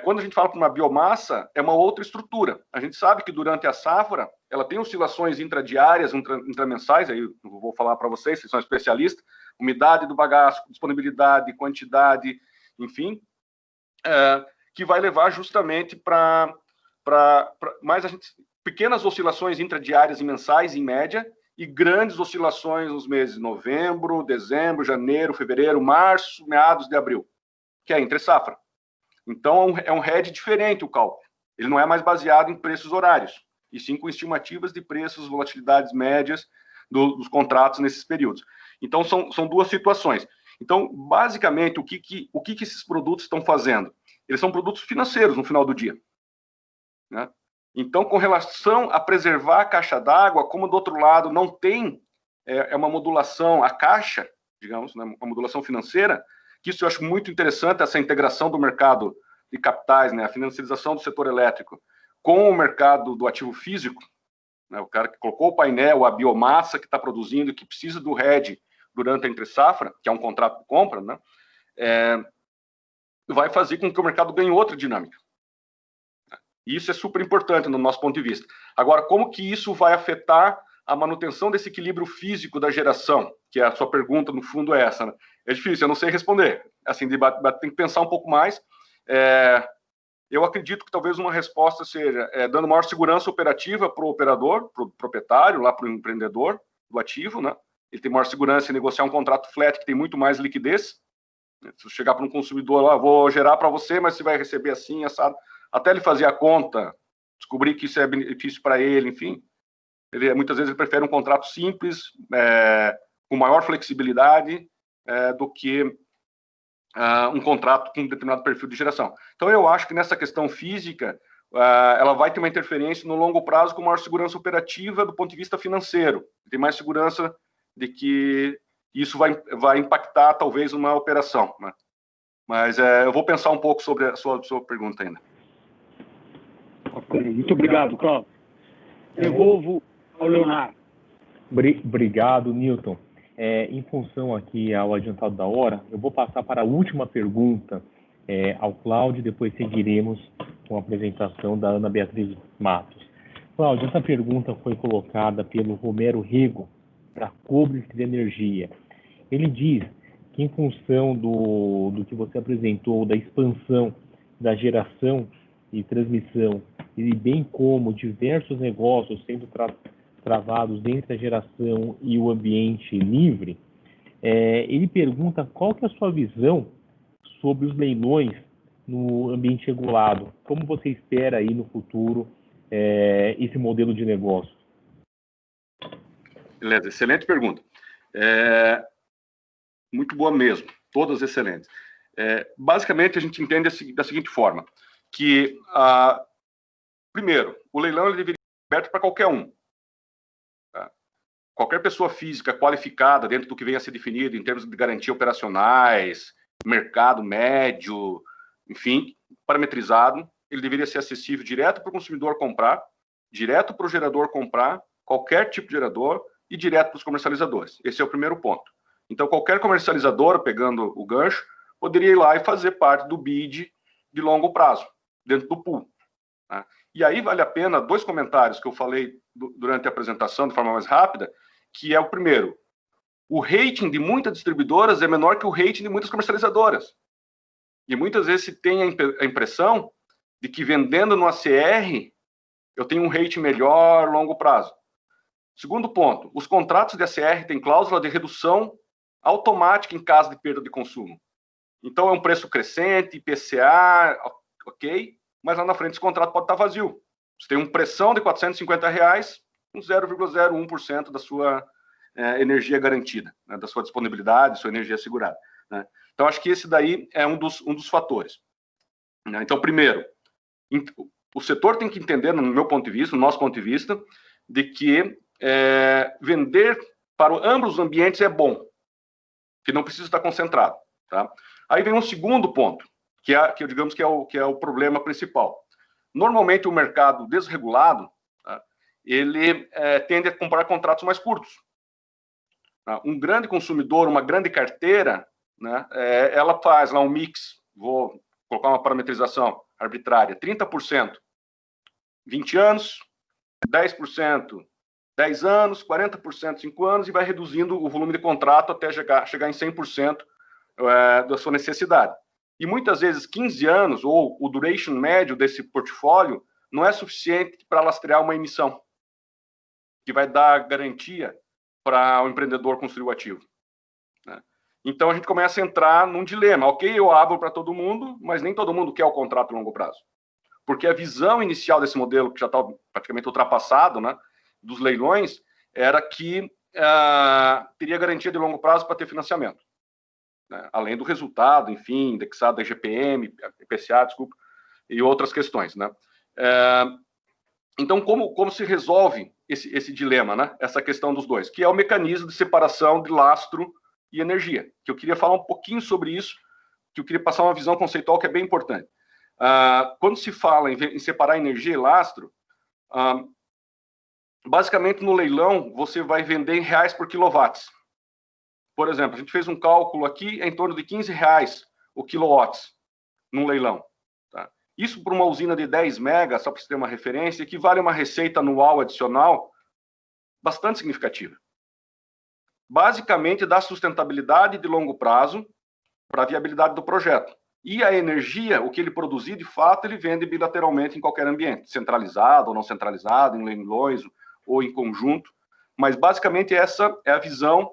Quando a gente fala para uma biomassa, é uma outra estrutura. A gente sabe que durante a safra, ela tem oscilações intradiárias, intramensais, aí eu vou falar para vocês, vocês são especialistas, umidade do bagaço, disponibilidade, quantidade, enfim, que vai levar justamente para pequenas oscilações intradiárias e mensais, em média, e grandes oscilações nos meses de novembro, dezembro, janeiro, fevereiro, março, meados de abril, que é entre safra. Então, é um hedge diferente o cálculo. Ele não é mais baseado em preços horários, e sim com estimativas de preços, volatilidades médias dos contratos nesses períodos. Então, são duas situações. Então, basicamente, o que esses produtos estão fazendo? Eles são produtos financeiros no final do dia, né? Então, com relação a preservar a caixa d'água, como do outro lado não tem uma modulação, a caixa, digamos, né, uma modulação financeira, que isso eu acho muito interessante, essa integração do mercado de capitais, né, a financiarização do setor elétrico com o mercado do ativo físico, né, o cara que colocou o painel, a biomassa que está produzindo, que precisa do hedge durante a entre-safra, que é um contrato de compra, né, vai fazer com que o mercado ganhe outra dinâmica. E isso é super importante no nosso ponto de vista. Agora, como que isso vai afetar a manutenção desse equilíbrio físico da geração? Que a sua pergunta, no fundo, é essa, né? É difícil, eu não sei responder. Assim, tem que pensar um pouco mais. Eu acredito que talvez uma resposta seja dando maior segurança operativa para o operador, para o proprietário, lá para o empreendedor do ativo, né? Ele tem maior segurança em negociar um contrato flat que tem muito mais liquidez. Se eu chegar para um consumidor lá, vou gerar para você, mas você vai receber assim, assado. Até ele fazer a conta, descobrir que isso é benefício para ele, enfim. Muitas vezes ele prefere um contrato simples, com maior flexibilidade, do que um contrato com um determinado perfil de geração. Então, eu acho que nessa questão física, ela vai ter uma interferência no longo prazo com maior segurança operativa do ponto de vista financeiro. Tem mais segurança de que isso vai impactar, talvez, uma operação, né? Mas eu vou pensar um pouco sobre a sua pergunta ainda.
Ok, muito obrigado, Cláudio. Devolvo ao Leonardo.
Obrigado, Newton. Em função aqui ao adiantado da hora, eu vou passar para a última pergunta ao Cláudio, depois seguiremos com a apresentação da Ana Beatriz Matos. Cláudio, essa pergunta foi colocada pelo Romero Rego, para Cobre de Energia. Ele diz que, em função do que você apresentou, da expansão da geração e transmissão, e bem como diversos negócios sendo travados entre a geração e o ambiente livre, ele pergunta qual que é a sua visão sobre os leilões no ambiente regulado. Como você espera aí no futuro esse modelo de negócio?
Beleza, excelente pergunta. Muito boa mesmo, todas excelentes. Basicamente, a gente entende da seguinte forma, que, primeiro, o leilão ele deveria ser aberto para qualquer um. Tá? Qualquer pessoa física qualificada dentro do que venha a ser definido em termos de garantia operacionais, mercado médio, enfim, parametrizado, ele deveria ser acessível direto para o consumidor comprar, direto para o gerador comprar, qualquer tipo de gerador, e direto para os comercializadores. Esse é o primeiro ponto. Então, qualquer comercializadora, pegando o gancho, poderia ir lá e fazer parte do bid de longo prazo, dentro do pool. Né? E aí vale a pena 2 comentários que eu falei durante a apresentação de forma mais rápida, que é o primeiro: o rating de muitas distribuidoras é menor que o rating de muitas comercializadoras. E muitas vezes se tem a impressão de que vendendo no ACR eu tenho um rating melhor, longo prazo. Segundo ponto, os contratos de ACR têm cláusula de redução automática em caso de perda de consumo. Então é um preço crescente, IPCA, ok, mas lá na frente esse contrato pode estar vazio. Você tem uma pressão de R$450, com 0,01% da sua energia garantida, né, da sua disponibilidade, sua energia assegurada. Né? Então, acho que esse daí é um dos fatores. Né? Então, primeiro, o setor tem que entender, no meu ponto de vista, no nosso ponto de vista, de que vender para ambos os ambientes é bom, que não precisa estar concentrado. Tá? Aí vem um segundo ponto, que digamos que é o problema principal. Normalmente, o mercado desregulado, tá, ele tende a comprar contratos mais curtos. Tá? Um grande consumidor, uma grande carteira, né, ela faz lá um mix, vou colocar uma parametrização arbitrária, 30%, 20 anos, 10%, 10 anos, 40%, 5 anos, e vai reduzindo o volume de contrato até chegar em 100% da sua necessidade. E muitas vezes 15 anos, ou o duration médio desse portfólio, não é suficiente para lastrear uma emissão, que vai dar garantia para o empreendedor construir o ativo. Né? Então, a gente começa a entrar num dilema. Ok, eu abro para todo mundo, mas nem todo mundo quer o contrato a longo prazo. Porque a visão inicial desse modelo, que já está praticamente ultrapassado, né, dos leilões, era que teria garantia de longo prazo para ter financiamento. Né? Além do resultado, enfim, indexado da IGPM, IPCA, desculpa, e outras questões. Né? Então, como se resolve esse dilema, né? Essa questão dos dois, que é o mecanismo de separação de lastro e energia, que eu queria falar um pouquinho sobre isso, que eu queria passar uma visão conceitual que é bem importante. Quando se fala em separar energia e lastro, basicamente no leilão você vai vender em reais por quilowatts. Por exemplo, a gente fez um cálculo aqui em torno de R$15 o quilowatts num leilão. Tá? Isso para uma usina de 10 megas, só para você ter uma referência, equivale a uma receita anual adicional bastante significativa. Basicamente, dá sustentabilidade de longo prazo para a viabilidade do projeto. E a energia, o que ele produzir, de fato, ele vende bilateralmente em qualquer ambiente, centralizado ou não centralizado, em leilões ou em conjunto. Mas, basicamente, essa é a visão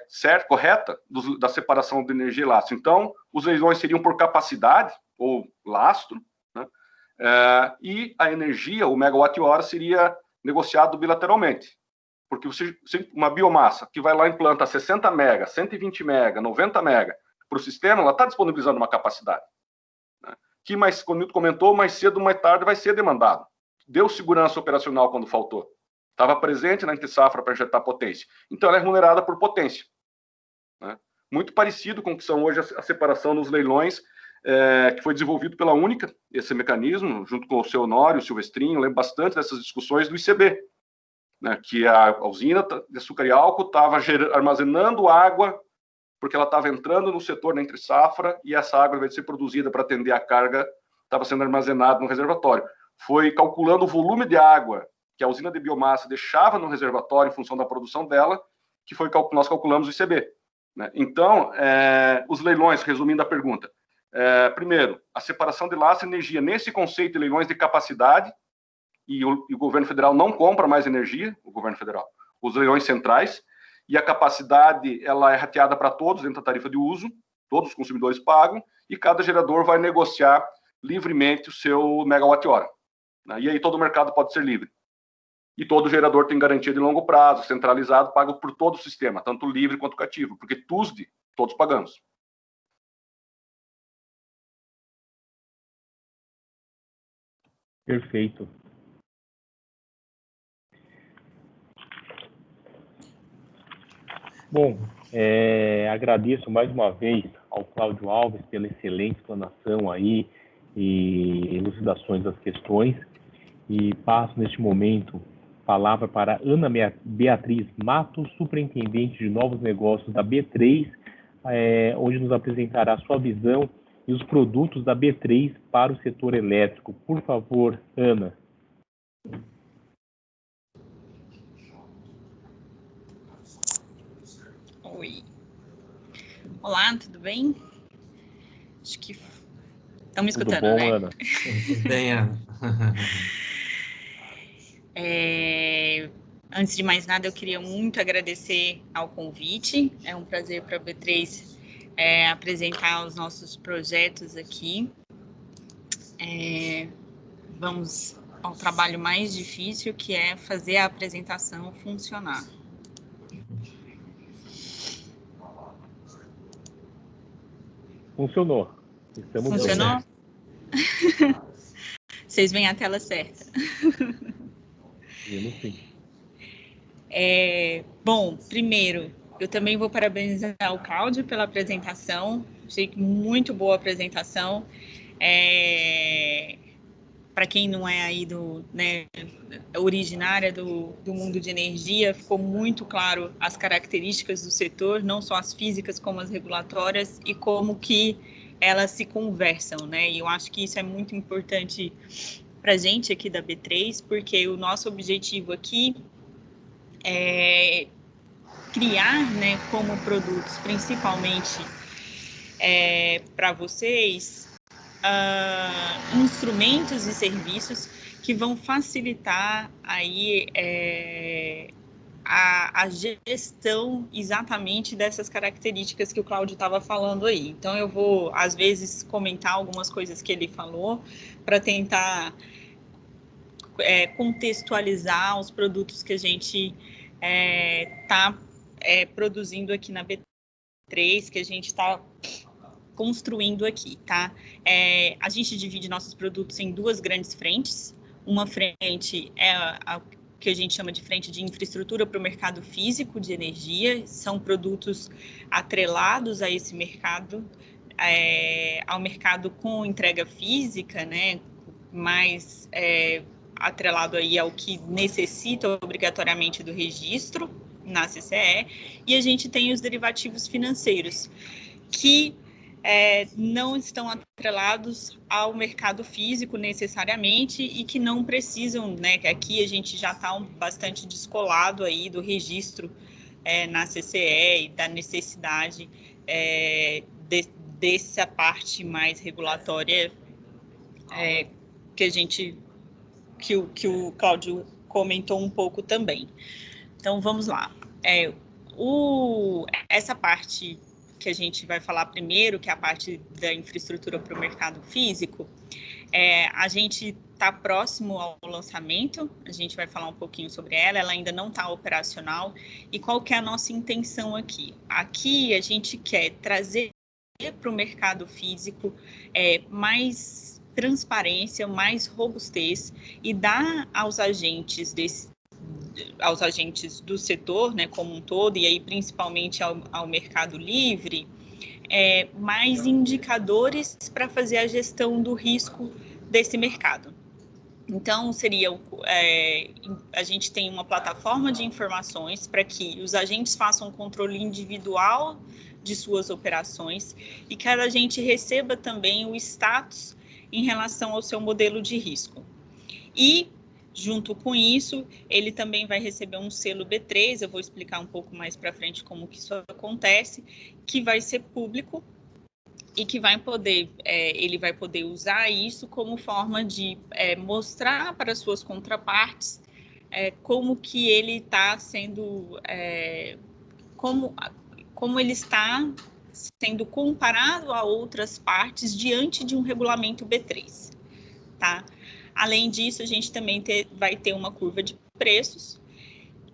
certa, correta, da separação de energia e lastro. Então, os leilões seriam por capacidade, ou lastro, né? E a energia, o megawatt-hora, seria negociado bilateralmente. Porque uma biomassa que vai lá e implanta 60 mega, 120 mega, 90 mega para o sistema, ela está disponibilizando uma capacidade. Né? Que, como o Nilton comentou, mais cedo ou mais tarde vai ser demandado. Deu segurança operacional quando faltou. Estava presente na entre-safra para injetar potência. Então, ela é remunerada por potência. Né? Muito parecido com o que são hoje a separação nos leilões, que foi desenvolvido pela Única, esse mecanismo, junto com o seu Honório, o Silvestrinho. Eu lembro bastante dessas discussões do ICB, né, que a usina de açúcar e álcool estava armazenando água, porque ela estava entrando no setor da entre-safra, e essa água, ao invés de ser produzida para atender a carga, estava sendo armazenada no reservatório. Foi calculando o volume de água que a usina de biomassa deixava no reservatório em função da produção dela, que foi nós calculamos o ICB. Né? Então, os leilões, resumindo a pergunta, primeiro, a separação de lastro e energia, nesse conceito de leilões de capacidade, e o governo federal não compra mais energia, o governo federal, os leilões centrais, e a capacidade ela é rateada para todos dentro da tarifa de uso, todos os consumidores pagam, e cada gerador vai negociar livremente o seu megawatt-hora. Né? E aí todo o mercado pode ser livre. E todo gerador tem garantia de longo prazo, centralizado, pago por todo o sistema, tanto livre quanto cativo, porque TUSD todos pagamos.
Perfeito. Bom, agradeço mais uma vez ao Cláudio Alves pela excelente explanação aí e elucidações das questões, e passo neste momento palavra para Ana Beatriz Matos, superintendente de novos negócios da B3, onde nos apresentará sua visão e os produtos da B3 para o setor elétrico. Por favor, Ana.
Oi. Olá, tudo bem? Acho que estão me escutando,
tudo bom,
né?
Ana?
Tudo bem, Ana.
Antes de mais nada, eu queria muito agradecer ao convite. É um prazer para a B3 apresentar os nossos projetos aqui. Vamos ao trabalho mais difícil, que é fazer a apresentação funcionar.
Funcionou. Estamos
Funcionou? Vocês veem a tela certa.
Vimos sim.
Bom, primeiro, eu também vou parabenizar o Cláudio pela apresentação. Achei muito boa a apresentação. Para quem não é aí originária do mundo de energia, ficou muito claro as características do setor, não só as físicas como as regulatórias, e como que elas se conversam, né? E eu acho que isso é muito importante para a gente aqui da B3, porque o nosso objetivo aqui é criar, né, como produtos, principalmente para vocês, instrumentos e serviços que vão facilitar aí a gestão exatamente dessas características que o Cláudio estava falando aí. Então, eu vou, às vezes, comentar algumas coisas que ele falou para tentar contextualizar os produtos que a gente está produzindo aqui na B3, que a gente está construindo aqui, tá? A gente divide nossos produtos em duas grandes frentes. Uma frente é a que a gente chama de frente de infraestrutura para o mercado físico de energia. São produtos atrelados a esse mercado, ao mercado com entrega física, né? Mais atrelado aí ao que necessita obrigatoriamente do registro na CCE. E a gente tem os derivativos financeiros, que não estão atrelados ao mercado físico necessariamente e que não precisam, né, que aqui a gente já está bastante descolado aí do registro na CCE e da necessidade dessa parte mais regulatória que o Cláudio comentou um pouco também. Então, vamos lá. Essa parte que a gente vai falar primeiro, que é a parte da infraestrutura para o mercado físico, a gente está próximo ao lançamento, a gente vai falar um pouquinho sobre ela ainda não está operacional. E qual que é a nossa intenção aqui? Aqui a gente quer trazer para o mercado físico mais transparência, mais robustez e dar aos agentes do setor, né, como um todo, e aí principalmente ao mercado livre, mais indicadores para fazer a gestão do risco desse mercado. Então, a gente tem uma plataforma de informações para que os agentes façam um controle individual de suas operações e que cada agente receba também o status em relação ao seu modelo de risco. E, junto com isso, ele também vai receber um selo B3, eu vou explicar um pouco mais para frente como que isso acontece, que vai ser público e que ele vai poder usar isso como forma de mostrar para suas contrapartes como que ele está sendo, como ele está sendo comparado a outras partes diante de um regulamento B3, tá? Além disso, a gente também vai ter uma curva de preços,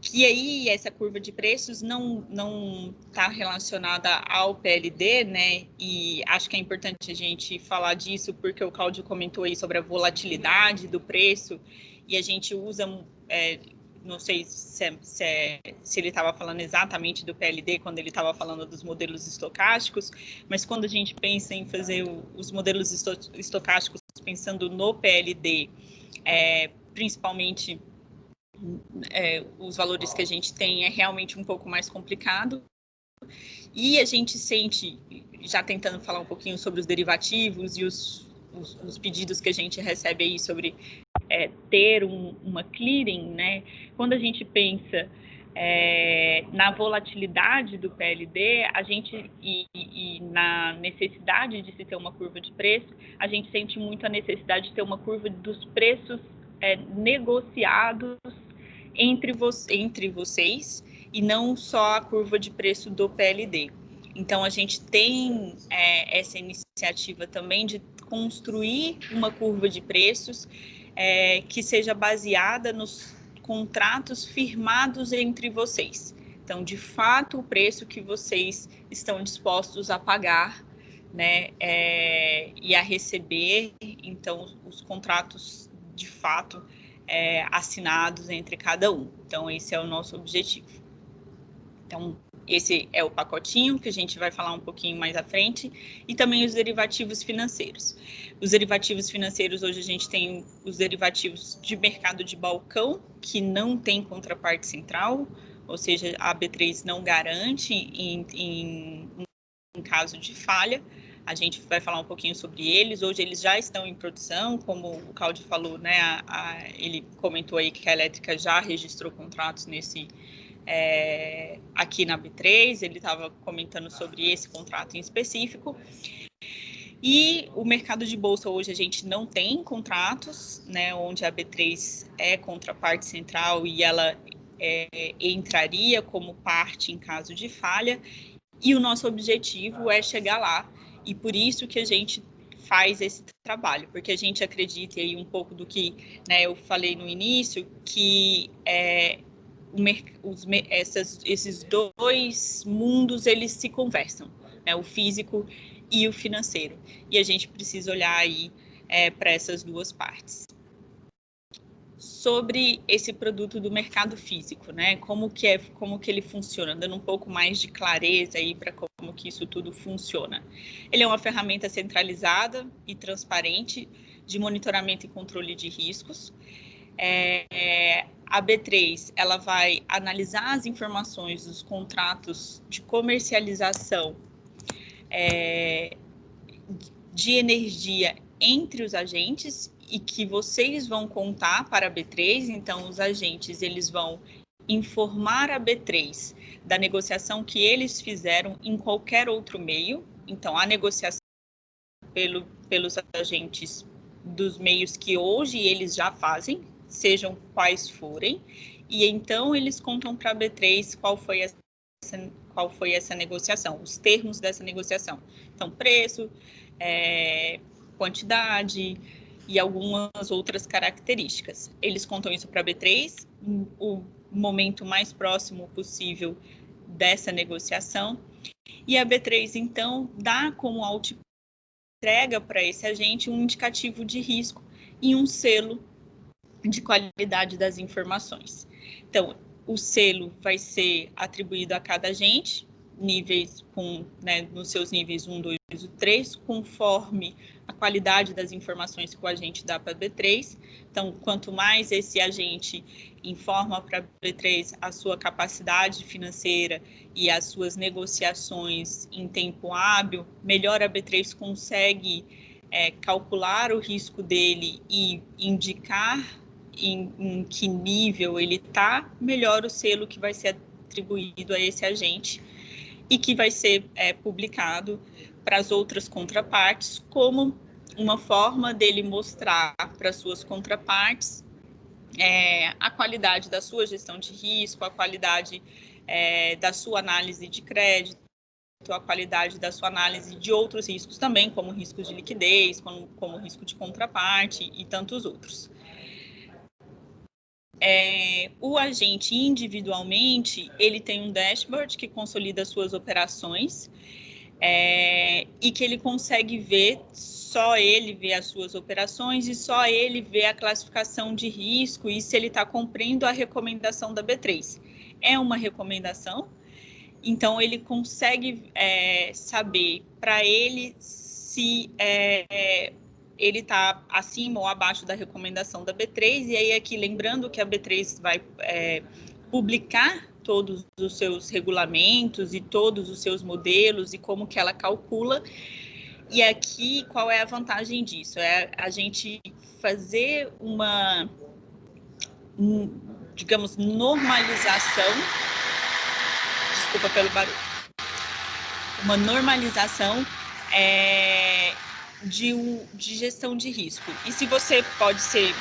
que aí essa curva de preços não está relacionada ao PLD, né? E acho que é importante a gente falar disso, porque o Cláudio comentou aí sobre a volatilidade do preço, e a gente usa, não sei se ele estava falando exatamente do PLD quando ele estava falando dos modelos estocásticos, mas quando a gente pensa em fazer os modelos estocásticos pensando no PLD, principalmente os valores que a gente tem é realmente um pouco mais complicado. E a gente sente, já tentando falar um pouquinho sobre os derivativos e os pedidos que a gente recebe aí sobre ter uma clearing, né? Quando a gente pensa na volatilidade do PLD, a gente e na necessidade de se ter uma curva de preço, a gente sente muito a necessidade de ter uma curva dos preços negociados entre vocês e não só a curva de preço do PLD. Então, a gente tem essa iniciativa também de construir uma curva de preços que seja baseada nos contratos firmados entre vocês. Então, de fato, o preço que vocês estão dispostos a pagar, né, e a receber, então, os contratos, de fato, assinados entre cada um. Então, esse é o nosso objetivo. Então, esse é o pacotinho que a gente vai falar um pouquinho mais à frente, e também os derivativos financeiros. Os derivativos financeiros, hoje a gente tem os derivativos de mercado de balcão, que não tem contraparte central, ou seja, a B3 não garante em caso de falha. A gente vai falar um pouquinho sobre eles. Hoje eles já estão em produção, como o Claudio falou, né? Ele comentou aí que a elétrica já registrou contratos aqui na B3, ele estava comentando sobre esse contrato em específico. E o mercado de bolsa hoje a gente não tem contratos, né, onde a B3 é contraparte central e ela entraria como parte em caso de falha, e o nosso objetivo é chegar lá, e por isso que a gente faz esse trabalho, porque a gente acredita, e aí um pouco do que, né, eu falei no início, que esses dois mundos, eles se conversam, né, o físico e o financeiro, e a gente precisa olhar aí para essas duas partes. Sobre esse produto do mercado físico, né, como que ele funciona, dando um pouco mais de clareza aí para como que isso tudo funciona. Ele é uma ferramenta centralizada e transparente de monitoramento e controle de riscos. A B3, ela vai analisar as informações dos contratos de comercialização de energia entre os agentes, e que vocês vão contar para a B3. Então, os agentes, eles vão informar a B3 da negociação que eles fizeram em qualquer outro meio. Então, a negociação pelos agentes dos meios que hoje eles já fazem, sejam quais forem, e então eles contam para a B3 qual foi essa negociação, os termos dessa negociação. Então, preço, quantidade e algumas outras características. Eles contam isso para a B3, o momento mais próximo possível dessa negociação, e a B3, então, dá como output, entrega para esse agente um indicativo de risco e um selo de qualidade das informações. Então, o selo vai ser atribuído a cada agente, níveis nos seus níveis 1, 2 e 3, conforme a qualidade das informações que o agente dá para a B3. Então, quanto mais esse agente informa para a B3 a sua capacidade financeira e as suas negociações em tempo hábil, melhor a B3 consegue calcular o risco dele e indicar em que nível ele está, melhor o selo que vai ser atribuído a esse agente e que vai ser publicado para as outras contrapartes, como uma forma dele mostrar para as suas contrapartes a qualidade da sua gestão de risco, a qualidade da sua análise de crédito, a qualidade da sua análise de outros riscos também, como riscos de liquidez, como risco de contraparte e tantos outros. O agente individualmente, ele tem um dashboard que consolida suas operações e que ele consegue ver, só ele vê as suas operações e só ele vê a classificação de risco e se ele está cumprindo a recomendação da B3. É uma recomendação, então ele consegue saber para ele se ele está acima ou abaixo da recomendação da B3, e aí aqui lembrando que a B3 vai publicar todos os seus regulamentos e todos os seus modelos e como que ela calcula. E aqui, qual é a vantagem disso? É a gente fazer uma, digamos, normalização, desculpa pelo barulho, uma normalização de gestão de risco. E se você pode ser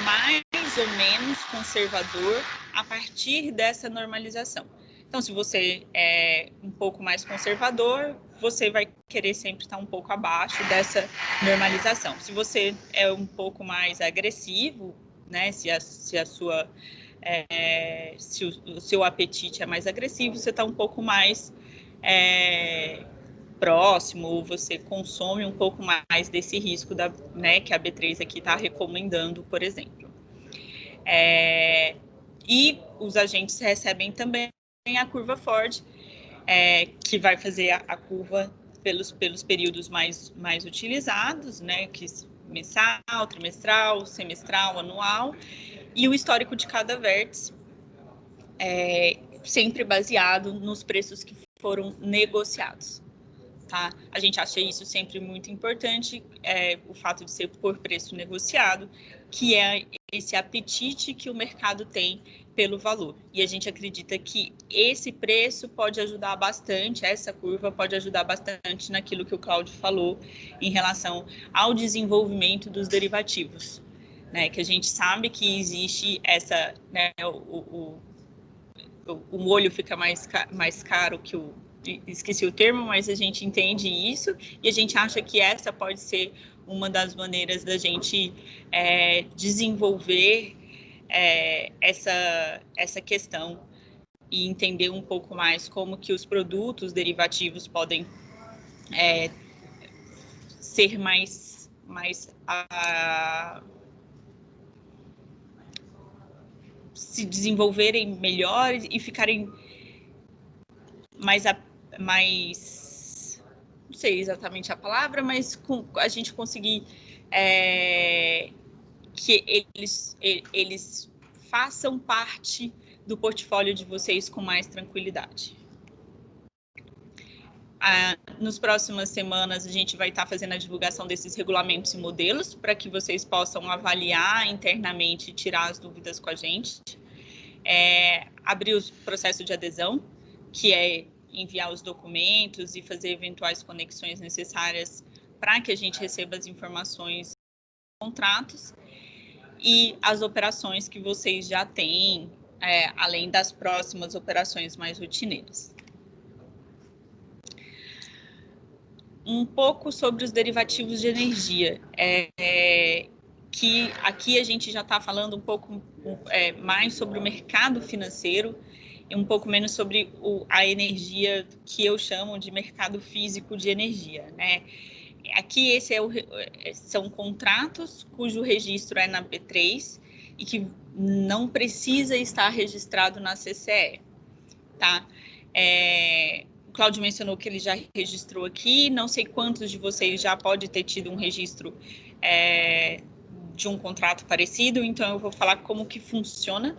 mais ou menos conservador a partir dessa normalização. Então, se você é um pouco mais conservador, você vai querer sempre estar um pouco abaixo dessa normalização. Se você é um pouco mais agressivo, né, se o seu apetite é mais agressivo, você está um pouco mais próximo, ou você consome um pouco mais desse risco que a B3 aqui está recomendando, por exemplo. E os agentes recebem também a curva Ford, que vai fazer a curva pelos períodos mais utilizados, né, que mensal, trimestral, semestral, anual, e o histórico de cada vértice, sempre baseado nos preços que foram negociados. Tá? A gente acha isso sempre muito importante, o fato de ser por preço negociado, que é esse apetite que o mercado tem pelo valor. E a gente acredita que esse preço pode ajudar bastante, essa curva pode ajudar bastante naquilo que o Cláudio falou em relação ao desenvolvimento dos derivativos, né? Que a gente sabe que existe essa, né, o molho fica mais caro que esqueci o termo, mas a gente entende isso e a gente acha que essa pode ser uma das maneiras da gente desenvolver essa questão e entender um pouco mais como que os produtos derivativos podem ser mais se desenvolverem melhor e ficarem mais não sei exatamente a palavra, mas a gente conseguir que eles façam parte do portfólio de vocês com mais tranquilidade. Nas próximas semanas, a gente vai estar fazendo a divulgação desses regulamentos e modelos para que vocês possam avaliar internamente e tirar as dúvidas com a gente. Abrir o processo de adesão, que é enviar os documentos e fazer eventuais conexões necessárias para que a gente receba as informações dos contratos e as operações que vocês já têm, além das próximas operações mais rotineiras. Um pouco sobre os derivativos de energia, que aqui a gente já está falando um pouco mais sobre o mercado financeiro e um pouco menos sobre a energia que eu chamo de mercado físico de energia, né? Aqui são contratos cujo registro é na B3 e que não precisa estar registrado na CCE, tá? O Cláudio mencionou que ele já registrou aqui, não sei quantos de vocês já pode ter tido um registro de um contrato parecido, então eu vou falar como que funciona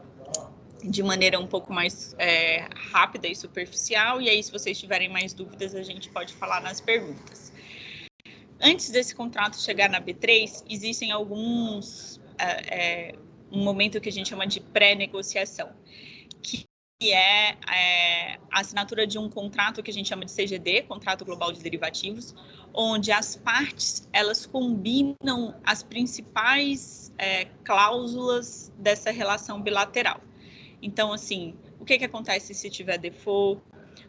de maneira um pouco mais rápida e superficial, e aí se vocês tiverem mais dúvidas a gente pode falar nas perguntas. Antes desse contrato chegar na B3, existem alguns, um momento que a gente chama de pré-negociação, que é a assinatura de um contrato que a gente chama de CGD, Contrato Global de Derivativos, onde as partes, elas combinam as principais cláusulas dessa relação bilateral. Então, assim, o que acontece se tiver default,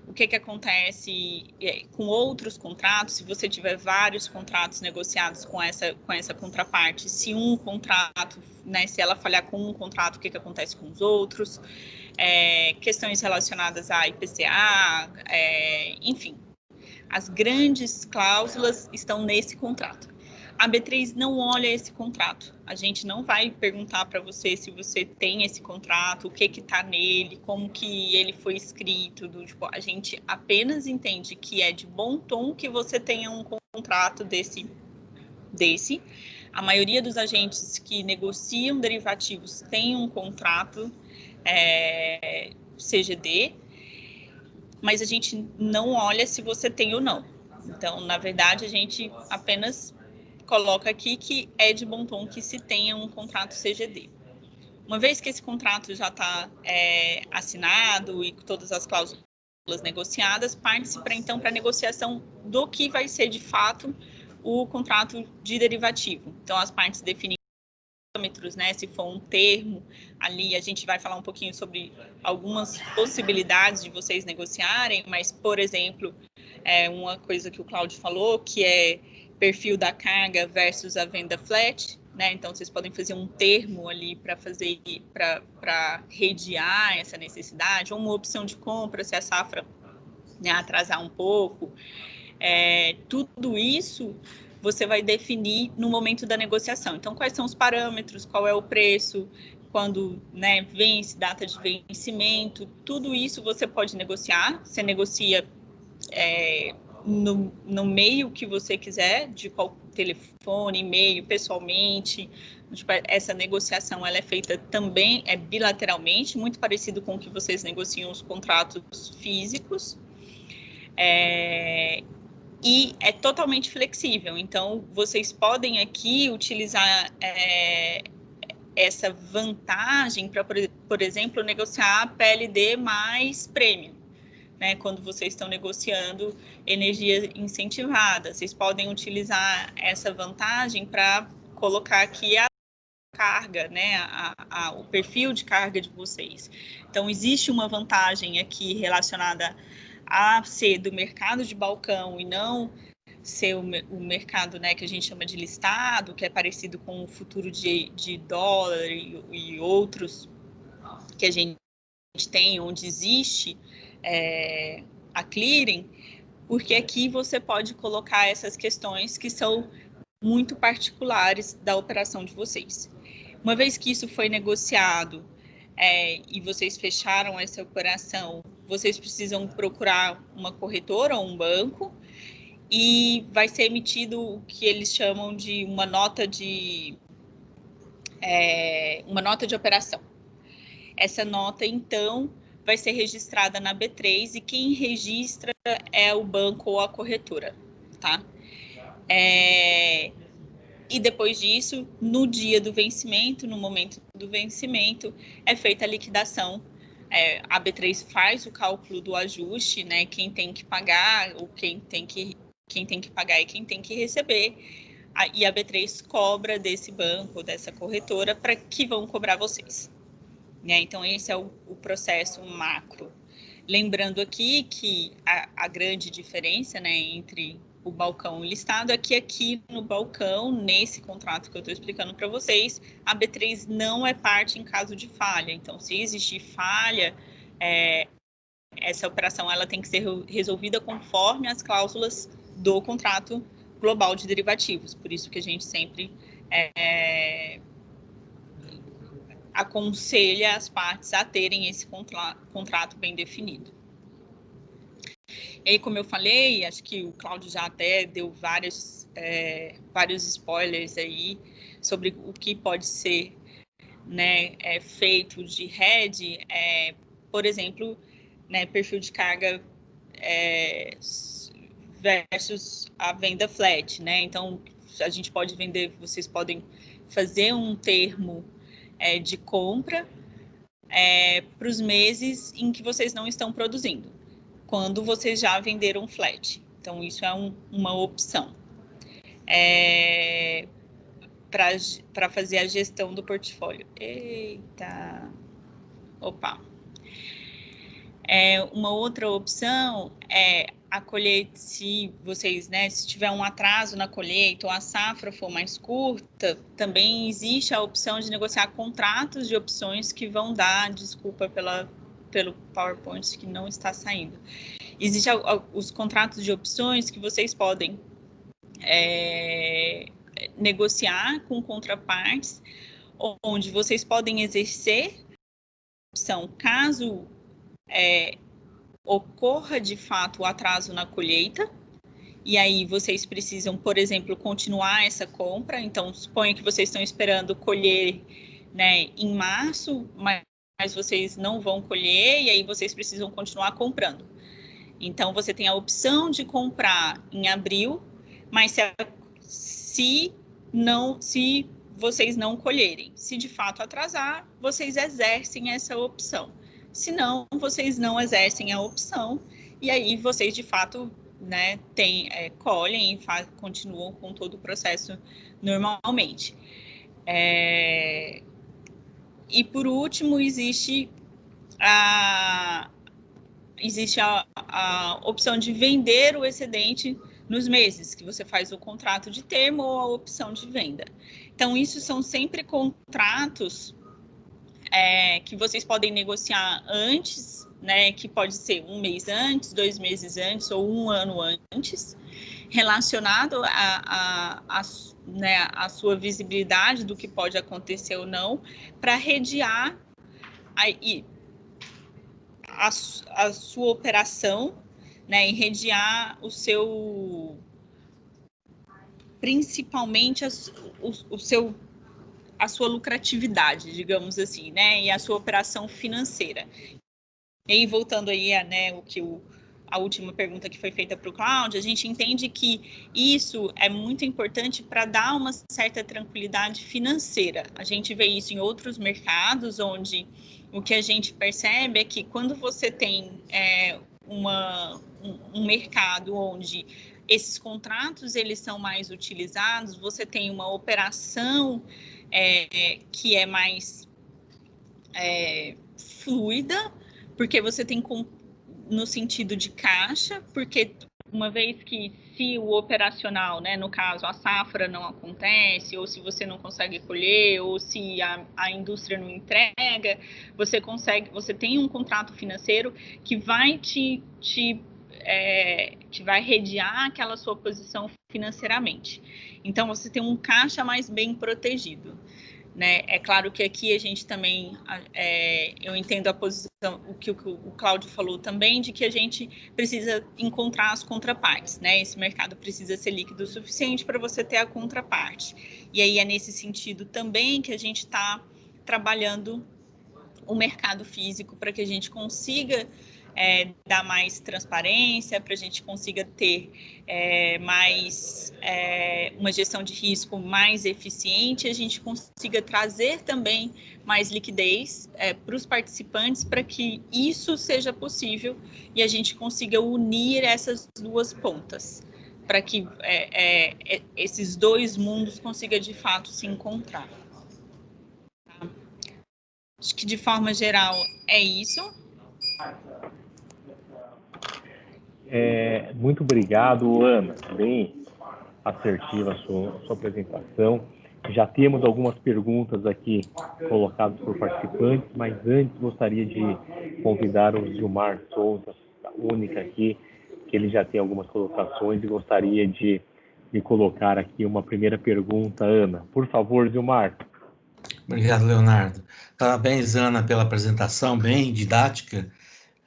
o que acontece com outros contratos, se você tiver vários contratos negociados com essa contraparte, se um contrato, né, se ela falhar com um contrato, o que acontece com os outros, questões relacionadas à IPCA, enfim, as grandes cláusulas estão nesse contrato. A B3 não olha esse contrato. A gente não vai perguntar para você se você tem esse contrato, o que está nele, como que ele foi escrito. A gente apenas entende que é de bom tom que você tenha um contrato desse A maioria dos agentes que negociam derivativos tem um contrato CGD, mas a gente não olha se você tem ou não. Então, na verdade, a gente apenas coloca aqui que é de bom tom que se tenha um contrato CGD. Uma vez que esse contrato já está assinado e com todas as cláusulas negociadas, parte-se então para a negociação do que vai ser de fato o contrato de derivativo. Então, as partes definem parâmetros, né? Se for um termo ali, a gente vai falar um pouquinho sobre algumas possibilidades de vocês negociarem, mas, por exemplo, uma coisa que o Cláudio falou, que é perfil da carga versus a venda flat, né? Então, vocês podem fazer um termo ali para redear essa necessidade, ou uma opção de compra, se a safra, né, atrasar um pouco. Tudo isso você vai definir no momento da negociação. Então, quais são os parâmetros, qual é o preço, quando, né, vence, data de vencimento, tudo isso você pode negociar. Você negocia no meio que você quiser, de qual telefone, e-mail, pessoalmente. Essa negociação ela é feita também bilateralmente, muito parecido com o que vocês negociam os contratos físicos. E é totalmente flexível. Então, vocês podem aqui utilizar essa vantagem para, por exemplo, negociar a PLD mais prêmio, né? Quando vocês estão negociando energia incentivada, vocês podem utilizar essa vantagem para colocar aqui a carga, né? O perfil de carga de vocês. Então, existe uma vantagem aqui relacionada a ser do mercado de balcão e não ser o mercado, né, que a gente chama de listado, que é parecido com o futuro de dólar e outros que a gente tem, onde existe a clearing, porque aqui você pode colocar essas questões que são muito particulares da operação de vocês. Uma vez que isso foi negociado e vocês fecharam essa operação, vocês precisam procurar uma corretora ou um banco e vai ser emitido o que eles chamam de uma nota de operação. Essa nota, então, vai ser registrada na B3 e quem registra é o banco ou a corretora, tá? E depois disso, no dia do vencimento, no momento do vencimento, é feita a liquidação. A B3 faz o cálculo do ajuste, né? Quem tem que pagar, ou quem tem que pagar e quem tem que receber. E a B3 cobra desse banco, dessa corretora, para que vão cobrar vocês. Né? Então, esse é o processo macro. Lembrando aqui que a grande diferença, né, entre o balcão e listado é que aqui no balcão, nesse contrato que eu estou explicando para vocês, a B3 não é parte em caso de falha. Então, se existir falha, essa operação ela tem que ser resolvida conforme as cláusulas do contrato global de derivativos. Por isso que a gente sempre aconselha as partes a terem esse contrato bem definido. E aí, como eu falei, acho que o Cláudio já até deu vários spoilers aí sobre o que pode ser, né, feito de hedge, por exemplo, né, perfil de carga versus a venda flat, né? Então, a gente pode vender, vocês podem fazer um termo de compra para os meses em que vocês não estão produzindo, quando vocês já venderam flat. Então, isso é uma opção para fazer a gestão do portfólio. Eita! Opa! Uma outra opção é a colheita, se vocês, né, se tiver um atraso na colheita ou a safra for mais curta, também existe a opção de negociar contratos de opções que vão dar, desculpa pelo PowerPoint que não está saindo. Existem os contratos de opções que vocês podem negociar com contrapartes, onde vocês podem exercer a opção caso ocorra de fato o atraso na colheita, e aí vocês precisam, por exemplo, continuar essa compra. Então, suponha que vocês estão esperando colher, né, em março, mas vocês não vão colher, e aí vocês precisam continuar comprando. Então, você tem a opção de comprar em abril, mas se vocês não colherem, se de fato atrasar, vocês exercem essa opção. Se não, vocês não exercem a opção, e aí vocês de fato, né, colhem e continuam com todo o processo normalmente. E por último, existe a opção de vender o excedente nos meses, que você faz o contrato de termo ou a opção de venda. Então, isso são sempre contratos que vocês podem negociar antes, né, que pode ser 1 mês antes, 2 meses antes ou 1 ano antes, relacionado né, a sua visibilidade do que pode acontecer ou não, para redear a sua operação, né, e redear principalmente a sua lucratividade, digamos assim, né, e a sua operação financeira. E aí, voltando aí a última pergunta que foi feita para o Cláudio, a gente entende que isso é muito importante para dar uma certa tranquilidade financeira. A gente vê isso em outros mercados, onde o que a gente percebe é que quando você tem um mercado onde esses contratos eles são mais utilizados, você tem uma operação que é mais fluida, porque você tem no sentido de caixa, porque uma vez que se o operacional, né, no caso a safra não acontece, ou se você não consegue colher, ou se a indústria não entrega, você tem um contrato financeiro que vai que vai redear aquela sua posição financeiramente. Então você tem um caixa mais bem protegido. Né? É claro que aqui a gente também, eu entendo a posição, o que o Cláudio falou também, de que a gente precisa encontrar as contrapartes, né? Esse mercado precisa ser líquido o suficiente para você ter a contraparte. E aí é nesse sentido também que a gente está trabalhando o mercado físico para que a gente consiga dar mais transparência, para a gente consiga ter uma gestão de risco mais eficiente, a gente consiga trazer também mais liquidez para os participantes, para que isso seja possível e a gente consiga unir essas duas pontas, para que esses dois mundos consigam de fato se encontrar. Acho que de forma geral é isso.
Muito obrigado, Ana. Bem assertiva a sua apresentação. Já temos algumas perguntas aqui colocadas por participantes, mas antes gostaria de convidar o Gilmar Souza, da Única aqui, que ele já tem algumas colocações e gostaria de colocar aqui uma primeira pergunta. Ana, por favor, Gilmar.
Obrigado, Leonardo. Parabéns, Ana, pela apresentação, bem didática.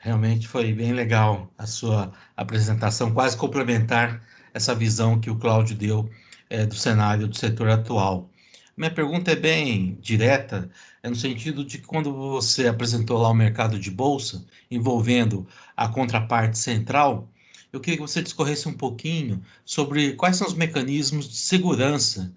Realmente foi bem legal a sua apresentação, quase complementar essa visão que o Cláudio deu do cenário do setor atual. Minha pergunta é bem direta, no sentido de que quando você apresentou lá o mercado de bolsa, envolvendo a contraparte central, eu queria que você discorresse um pouquinho sobre quais são os mecanismos de segurança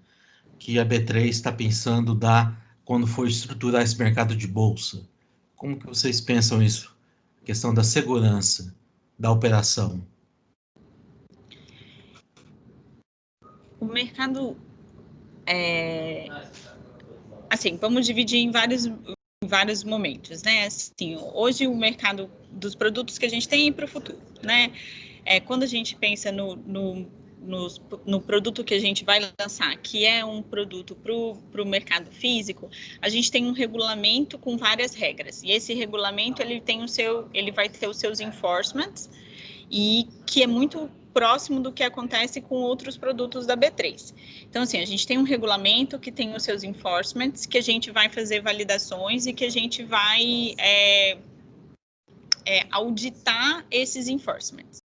que a B3 está pensando dar quando for estruturar esse mercado de bolsa. Como que vocês pensam isso? A questão da segurança da operação.
O mercado, assim, vamos dividir em vários momentos, né? Assim, hoje o mercado dos produtos que a gente tem para o futuro, né? Quando a gente pensa no produto que a gente vai lançar, que é um produto para o mercado físico, a gente tem um regulamento com várias regras. E esse regulamento ele vai ter os seus enforcements, e que é muito próximo do que acontece com outros produtos da B3. Então, assim, a gente tem um regulamento que tem os seus enforcements, que a gente vai fazer validações e que a gente vai auditar esses enforcements.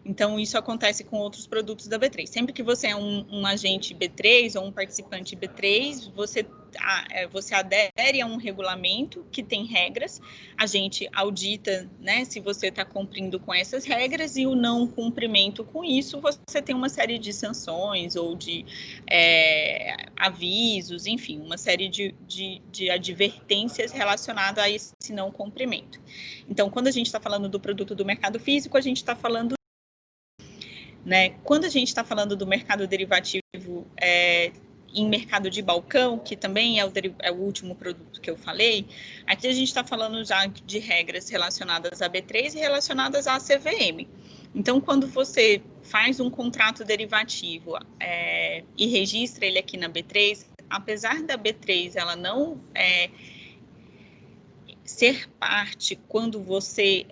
Então, isso acontece com outros produtos da B3. Sempre que você é um agente B3 ou um participante B3, você adere a um regulamento que tem regras, a gente audita, né, se você está cumprindo com essas regras, e o não cumprimento com isso, você tem uma série de sanções ou de avisos, enfim, uma série de advertências relacionadas a esse não cumprimento. Então, quando a gente está falando do produto do mercado físico, a gente está falando, né, quando a gente está falando do mercado derivativo em mercado de balcão, que também é o último produto que eu falei, aqui a gente está falando já de regras relacionadas à B3 e relacionadas à CVM. Então, quando você faz um contrato derivativo e registra ele aqui na B3, apesar da B3 ela não ser parte quando você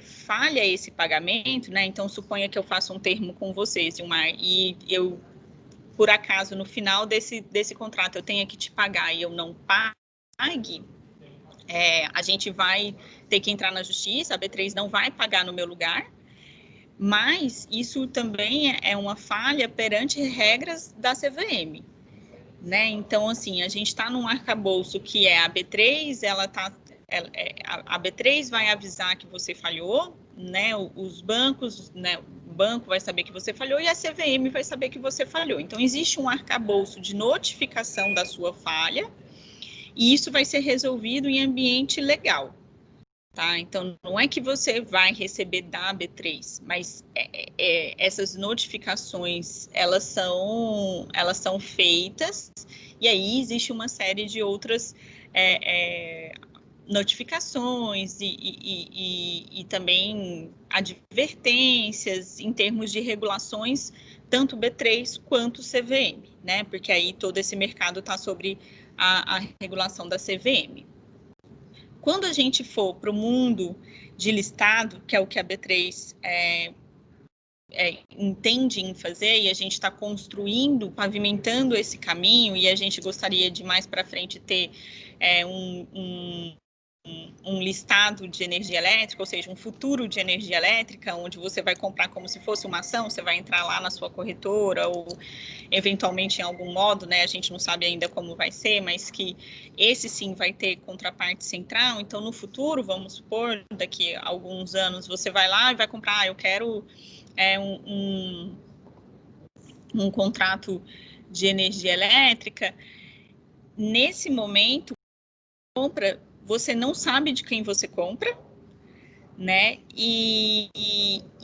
falha esse pagamento, né? Então, suponha que eu faça um termo com vocês, e eu, por acaso, no final desse contrato, eu tenha que te pagar e eu não pague, a gente vai ter que entrar na justiça, a B3 não vai pagar no meu lugar, mas isso também é uma falha perante regras da CVM, né? Então, assim, a gente está num arcabouço que é a B3, a B3 vai avisar que você falhou, né? Os bancos, né? O banco vai saber que você falhou e a CVM vai saber que você falhou. Então, existe um arcabouço de notificação da sua falha e isso vai ser resolvido em ambiente legal, tá? Então, não é que você vai receber da B3, mas essas notificações, elas são feitas, e aí existe uma série de outras notificações e também advertências em termos de regulações, tanto B3 quanto CVM, né? Porque aí todo esse mercado está sobre a regulação da CVM. Quando a gente for para o mundo de listado, que é o que a B3 entende em fazer, e a gente está construindo, pavimentando esse caminho, e a gente gostaria de mais para frente ter um listado de energia elétrica, ou seja, um futuro de energia elétrica, onde você vai comprar como se fosse uma ação, você vai entrar lá na sua corretora, ou eventualmente em algum modo, né, a gente não sabe ainda como vai ser, mas que esse sim vai ter contraparte central. Então, no futuro, vamos supor, daqui a alguns anos, você vai lá e vai comprar, eu quero um contrato de energia elétrica. Nesse momento, compra, você não sabe de quem você compra, né? E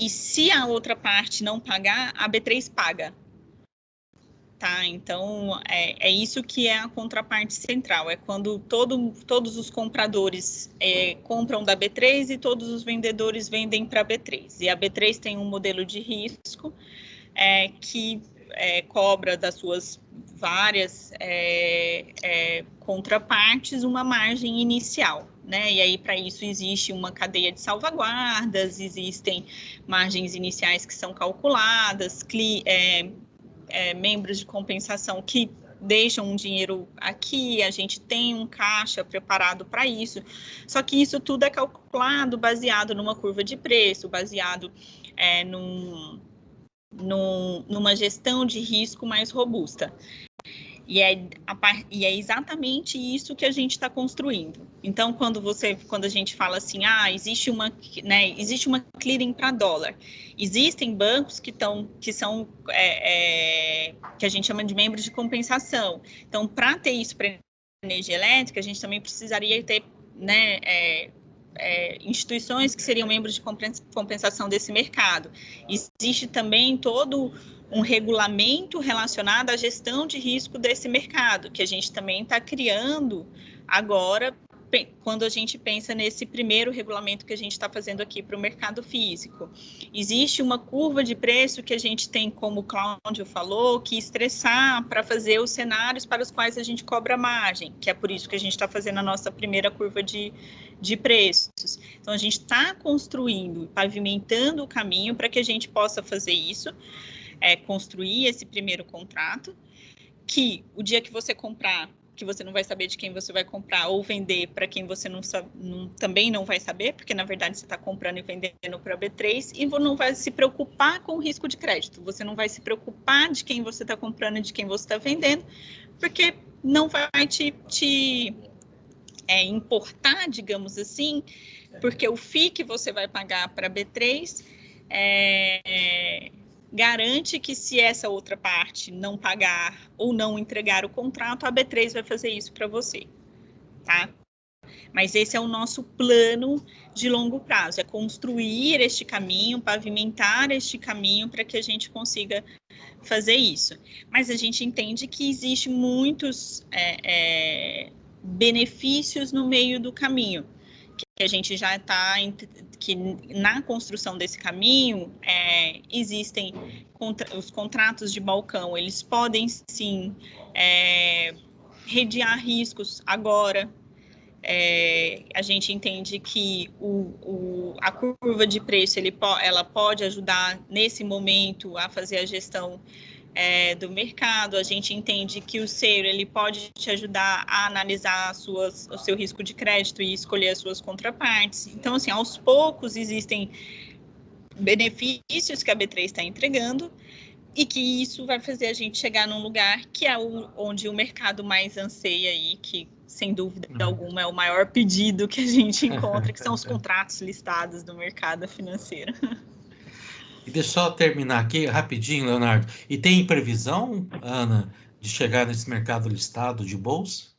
se a outra parte não pagar, a B3 paga, tá? Então, é isso que é a contraparte central, é quando todos os compradores compram da B3 e todos os vendedores vendem para a B3. E a B3 tem um modelo de risco que cobra das suas várias contrapartes uma margem inicial, né? E aí, para isso, existe uma cadeia de salvaguardas, existem margens iniciais que são calculadas, membros de compensação que deixam um dinheiro aqui, a gente tem um caixa preparado para isso, só que isso tudo é calculado baseado numa curva de preço, baseado numa gestão de risco mais robusta. E é exatamente isso que a gente está construindo. Então, quando a gente fala assim, existe uma clearing para dólar, existem bancos que são que a gente chama de membros de compensação. Então, para ter isso para energia elétrica, a gente também precisaria ter, né, instituições que seriam membros de compensação desse mercado. Existe também todo um regulamento relacionado à gestão de risco desse mercado, que a gente também está criando agora, quando a gente pensa nesse primeiro regulamento que a gente está fazendo aqui para o mercado físico. Existe uma curva de preço que a gente tem, como o Cláudio falou, que estressar para fazer os cenários para os quais a gente cobra margem, que é por isso que a gente está fazendo a nossa primeira curva de preços. Então, a gente está construindo, pavimentando o caminho para que a gente possa fazer isso, construir esse primeiro contrato, que o dia que você comprar, que você não vai saber de quem você vai comprar, ou vender para quem você também não vai saber, porque na verdade você está comprando e vendendo para a B3, e não vai se preocupar com o risco de crédito. Você não vai se preocupar de quem você está comprando e de quem você está vendendo, porque não vai te importar, digamos assim, porque o FII que você vai pagar para a B3 garante que, se essa outra parte não pagar ou não entregar o contrato, a B3 vai fazer isso para você, tá? Mas esse é o nosso plano de longo prazo, é construir este caminho, pavimentar este caminho para que a gente consiga fazer isso. Mas a gente entende que existe muitos benefícios no meio do caminho, que a gente já está, que na construção desse caminho existem os contratos de balcão, eles podem sim redear riscos agora. A gente entende que a curva de preço ela pode ajudar nesse momento a fazer a gestão do mercado. A gente entende que o SEIR ele pode te ajudar a analisar o seu risco de crédito e escolher as suas contrapartes. Então, assim, aos poucos existem benefícios que a B3 está entregando e que isso vai fazer a gente chegar num lugar que é onde o mercado mais anseia aí, que sem dúvida alguma é o maior pedido que a gente encontra, que são os contratos listados do mercado financeiro.
E deixa eu só terminar aqui rapidinho, Leonardo. E tem previsão, Ana, de chegar nesse mercado listado de bolsa?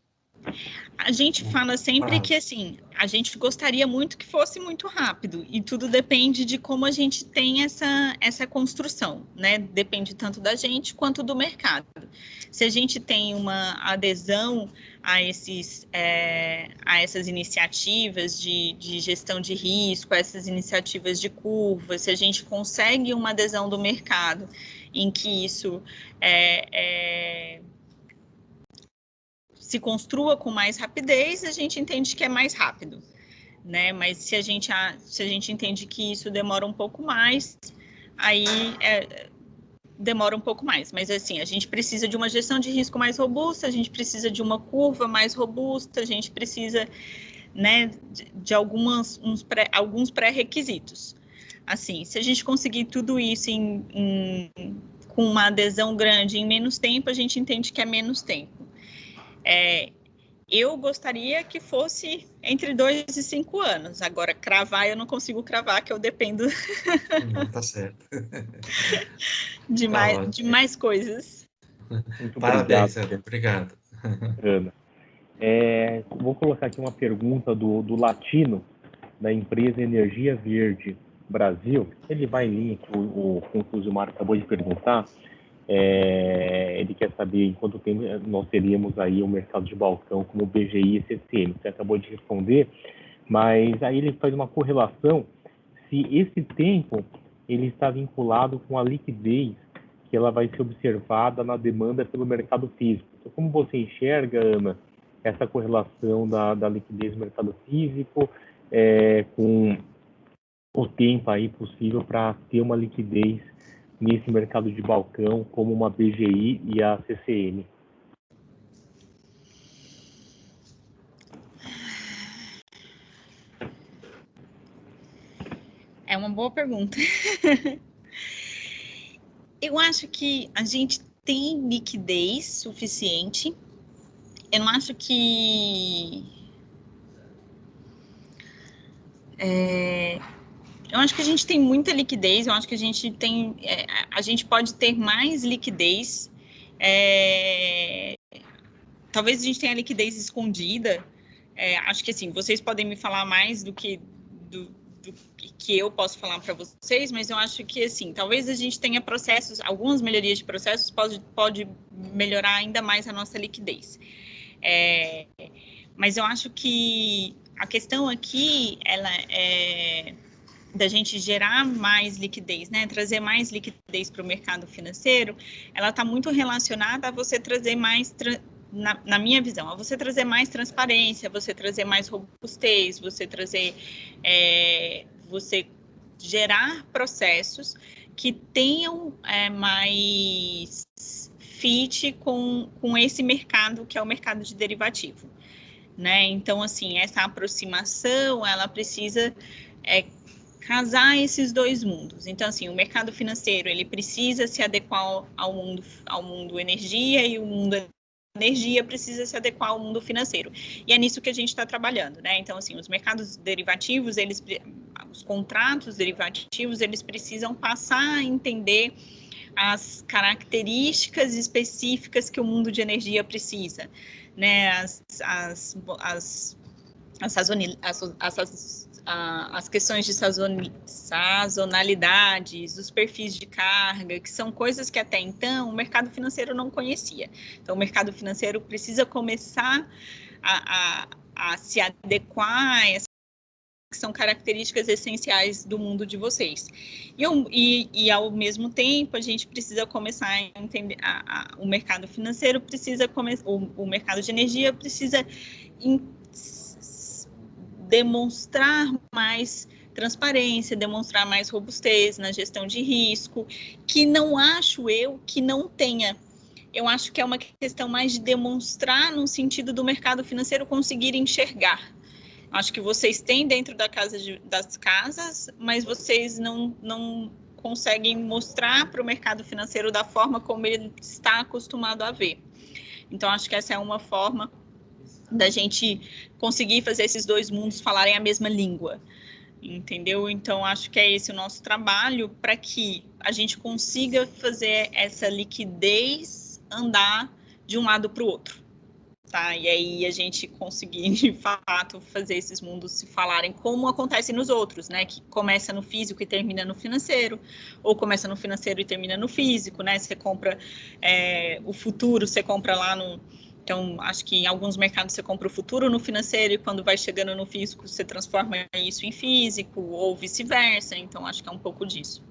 A gente fala sempre que, assim, a gente gostaria muito que fosse muito rápido, e tudo depende de como a gente tem essa construção, né? Depende tanto da gente quanto do mercado. Se a gente tem uma adesão a essas iniciativas de gestão de risco, a essas iniciativas de curva, se a gente consegue uma adesão do mercado em que isso se construa com mais rapidez, a gente entende que é mais rápido, né? Mas se a gente entende que isso demora um pouco mais, aí demora um pouco mais. Mas, assim, a gente precisa de uma gestão de risco mais robusta, a gente precisa de uma curva mais robusta, a gente precisa, né, de alguns pré-requisitos. Assim, se a gente conseguir tudo isso com uma adesão grande em menos tempo, a gente entende que é menos tempo. Eu gostaria que fosse entre 2 e 5 anos. Agora, cravar, eu não consigo cravar, que eu dependo
Tá certo.
de mais coisas.
Muito
Parabéns,
obrigado,
Ana.
Vou colocar aqui uma pergunta do Latino, da empresa Energia Verde Brasil. Ele vai em linha com o que o Gilmar acabou de perguntar. Ele quer saber em quanto tempo nós teríamos aí o mercado de balcão como BGI e CCM. Você acabou de responder, mas aí ele faz uma correlação se esse tempo ele está vinculado com a liquidez que ela vai ser observada na demanda pelo mercado físico. Então, como você enxerga, Ana, essa correlação da liquidez do mercado físico com o tempo aí possível para ter uma liquidez nesse mercado de balcão, como uma BGI e a CCM?
É uma boa pergunta. Eu acho que a gente tem liquidez suficiente. Eu não acho que... Eu acho que a gente tem muita liquidez, eu acho que a gente tem... a gente pode ter mais liquidez. Talvez a gente tenha liquidez escondida. Acho que, assim, vocês podem me falar mais do que eu posso falar para vocês, mas eu acho que, assim, talvez a gente tenha processos, algumas melhorias de processos pode melhorar ainda mais a nossa liquidez. Mas eu acho que a questão aqui, ela é da gente gerar mais liquidez, né? Trazer mais liquidez para o mercado financeiro, ela está muito relacionada a você trazer mais, na minha visão, a você trazer mais transparência, você trazer mais robustez, você trazer, você gerar processos que tenham mais fit com esse mercado, que é o mercado de derivativo, né? Então, assim, essa aproximação, ela precisa casar esses dois mundos. Então, assim, o mercado financeiro, ele precisa se adequar ao mundo energia, e o mundo energia precisa se adequar ao mundo financeiro. E é nisso que a gente está trabalhando, né? Então, assim, os mercados derivativos, os contratos derivativos, eles precisam passar a entender as características específicas que o mundo de energia precisa, né? As questões de sazonalidades, os perfis de carga, que são coisas que até então o mercado financeiro não conhecia. Então, o mercado financeiro precisa começar a se adequar a essas que são características essenciais do mundo de vocês. E ao mesmo tempo, a gente precisa começar a entender, o mercado financeiro precisa o mercado de energia precisa demonstrar mais transparência, demonstrar mais robustez na gestão de risco, que não acho eu que não tenha. Eu acho que é uma questão mais de demonstrar no sentido do mercado financeiro conseguir enxergar. Acho que vocês têm dentro das casas, mas vocês não conseguem mostrar para o mercado financeiro da forma como ele está acostumado a ver. Então, acho que essa é uma forma da gente conseguir fazer esses dois mundos falarem a mesma língua, entendeu? Então, acho que é esse o nosso trabalho, para que a gente consiga fazer essa liquidez andar de um lado para o outro, tá? E aí a gente conseguir, de fato, fazer esses mundos se falarem como acontece nos outros, né? Que começa no físico e termina no financeiro, ou começa no financeiro e termina no físico, né? Você compra o futuro, você compra lá no... Então, acho que em alguns mercados você compra o futuro no financeiro e quando vai chegando no físico você transforma isso em físico ou vice-versa. Então, acho que é um pouco disso.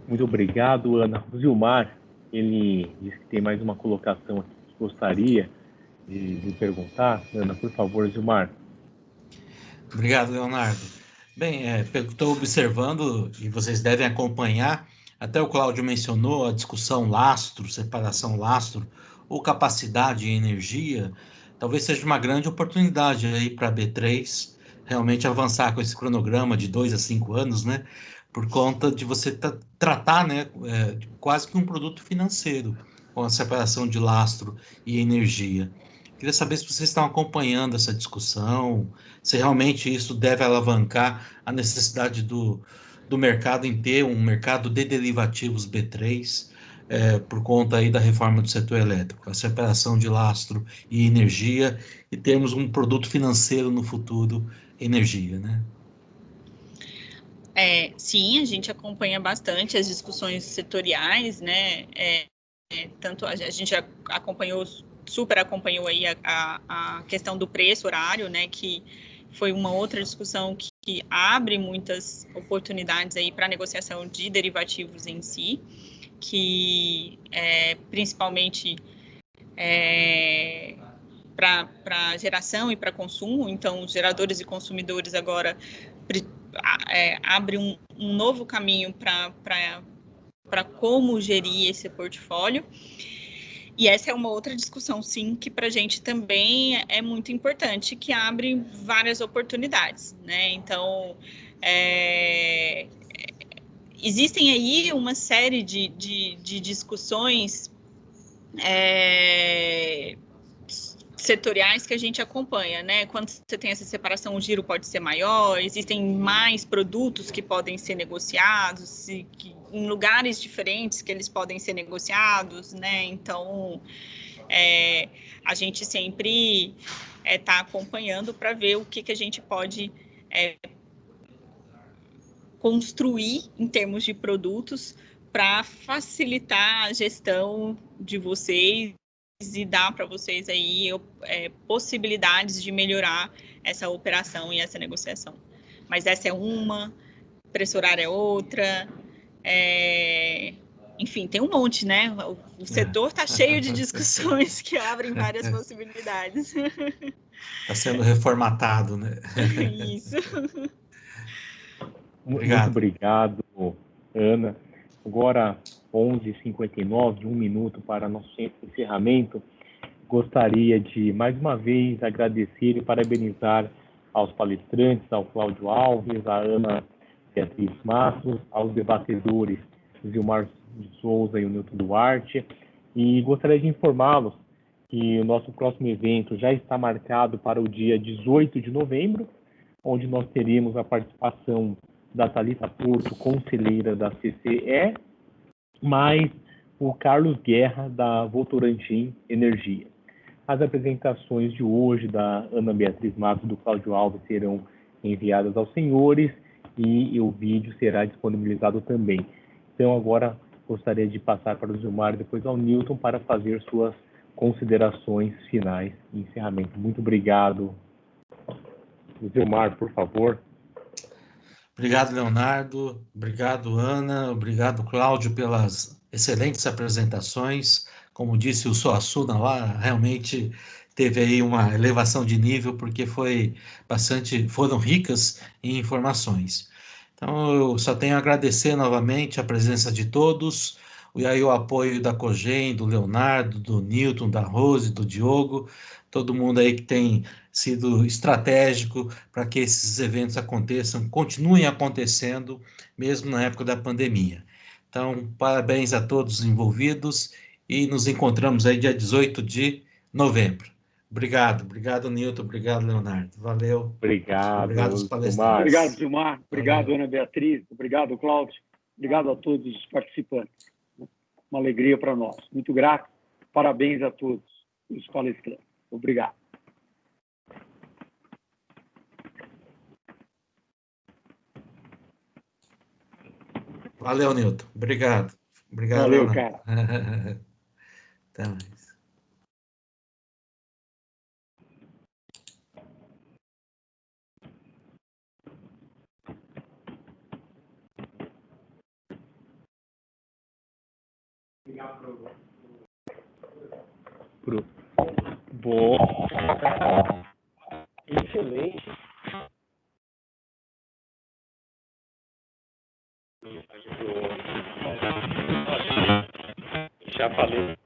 Muito obrigado, Ana. O Zilmar, ele disse que tem mais uma colocação aqui que gostaria de perguntar. Ana, por favor, Zilmar.
Obrigado, Leonardo. Bem, estou observando, e vocês devem acompanhar, até o Cláudio mencionou a discussão lastro, separação lastro, ou capacidade e energia, talvez seja uma grande oportunidade aí para a B3 realmente avançar com esse cronograma de 2 a 5 anos, né? Por conta de você tratar, né, quase que um produto financeiro, com a separação de lastro e energia. Queria saber se vocês estão acompanhando essa discussão, se realmente isso deve alavancar a necessidade do mercado em ter um mercado de derivativos B3, por conta aí da reforma do setor elétrico, a separação de lastro e energia, e termos um produto financeiro no futuro, energia, né?
Sim, a gente acompanha bastante as discussões setoriais, né? Tanto a gente super acompanhou aí a questão do preço horário, né? Que foi uma outra discussão que abre muitas oportunidades aí para negociação de derivativos em si, que principalmente para geração e para consumo. Então, os geradores e consumidores agora abre um novo caminho para como gerir esse portfólio. E essa é uma outra discussão, sim, que para a gente também é muito importante, que abre várias oportunidades, né? Então, existem aí uma série de discussões setoriais que a gente acompanha, né? Quando você tem essa separação, o giro pode ser maior, existem mais produtos que podem ser negociados, em lugares diferentes que eles podem ser negociados, né? Então, a gente sempre está acompanhando para ver o que a gente pode construir em termos de produtos para facilitar a gestão de vocês e dar para vocês aí possibilidades de melhorar essa operação e essa negociação. Mas essa é uma, preço horário é outra, enfim, tem um monte, né? O setor está cheio de discussões que abrem várias possibilidades.
Está sendo reformatado, né?
Isso.
Muito obrigado, Ana. Agora, 11h59, 1 minuto para nosso encerramento. Gostaria de, mais uma vez, agradecer e parabenizar aos palestrantes, ao Cláudio Alves, à Ana Beatriz Matos, aos debatedores Zilmar de Souza e o Nilton Duarte. E gostaria de informá-los que o nosso próximo evento já está marcado para o dia 18 de novembro, onde nós teremos a participação da Thalita Porto, conselheira da CCE, mais o Carlos Guerra, da Votorantim Energia. As apresentações de hoje da Ana Beatriz Matos e do Cláudio Alves serão enviadas aos senhores e o vídeo será disponibilizado também. Então, agora gostaria de passar para o Zilmar e depois ao Nilton para fazer suas considerações finais e encerramento. Muito obrigado. Zilmar, por favor.
Obrigado, Leonardo. Obrigado, Ana. Obrigado, Cláudio, pelas excelentes apresentações. Como disse o Suassuna lá, realmente teve aí uma elevação de nível, porque foram ricas em informações. Então, eu só tenho a agradecer novamente a presença de todos, e aí o apoio da Cogem, do Leonardo, do Nilton, da Rose, do Diogo, todo mundo aí que tem sido estratégico para que esses eventos aconteçam, continuem acontecendo, mesmo na época da pandemia. Então, parabéns a todos os envolvidos e nos encontramos aí dia 18 de novembro. Obrigado, Nilton, obrigado, Leonardo. Valeu.
Obrigado
aos palestrantes.
Obrigado, Zilmar. Obrigado,
Valeu.
Ana Beatriz. Obrigado, Cláudio. Obrigado a todos os participantes. Uma alegria para nós. Muito grato. Parabéns a todos os palestrantes. Obrigado.
Valeu, Nilton. Obrigado.
Valeu,
Leonardo.
cara.
Até mais.
Bom. Excelente. Já falei.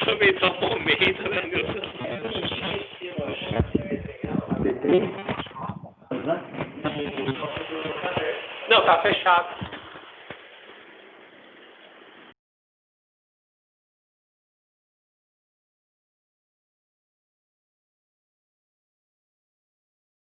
Aproveitou o momento, né, Nilton? Não, tá fechado.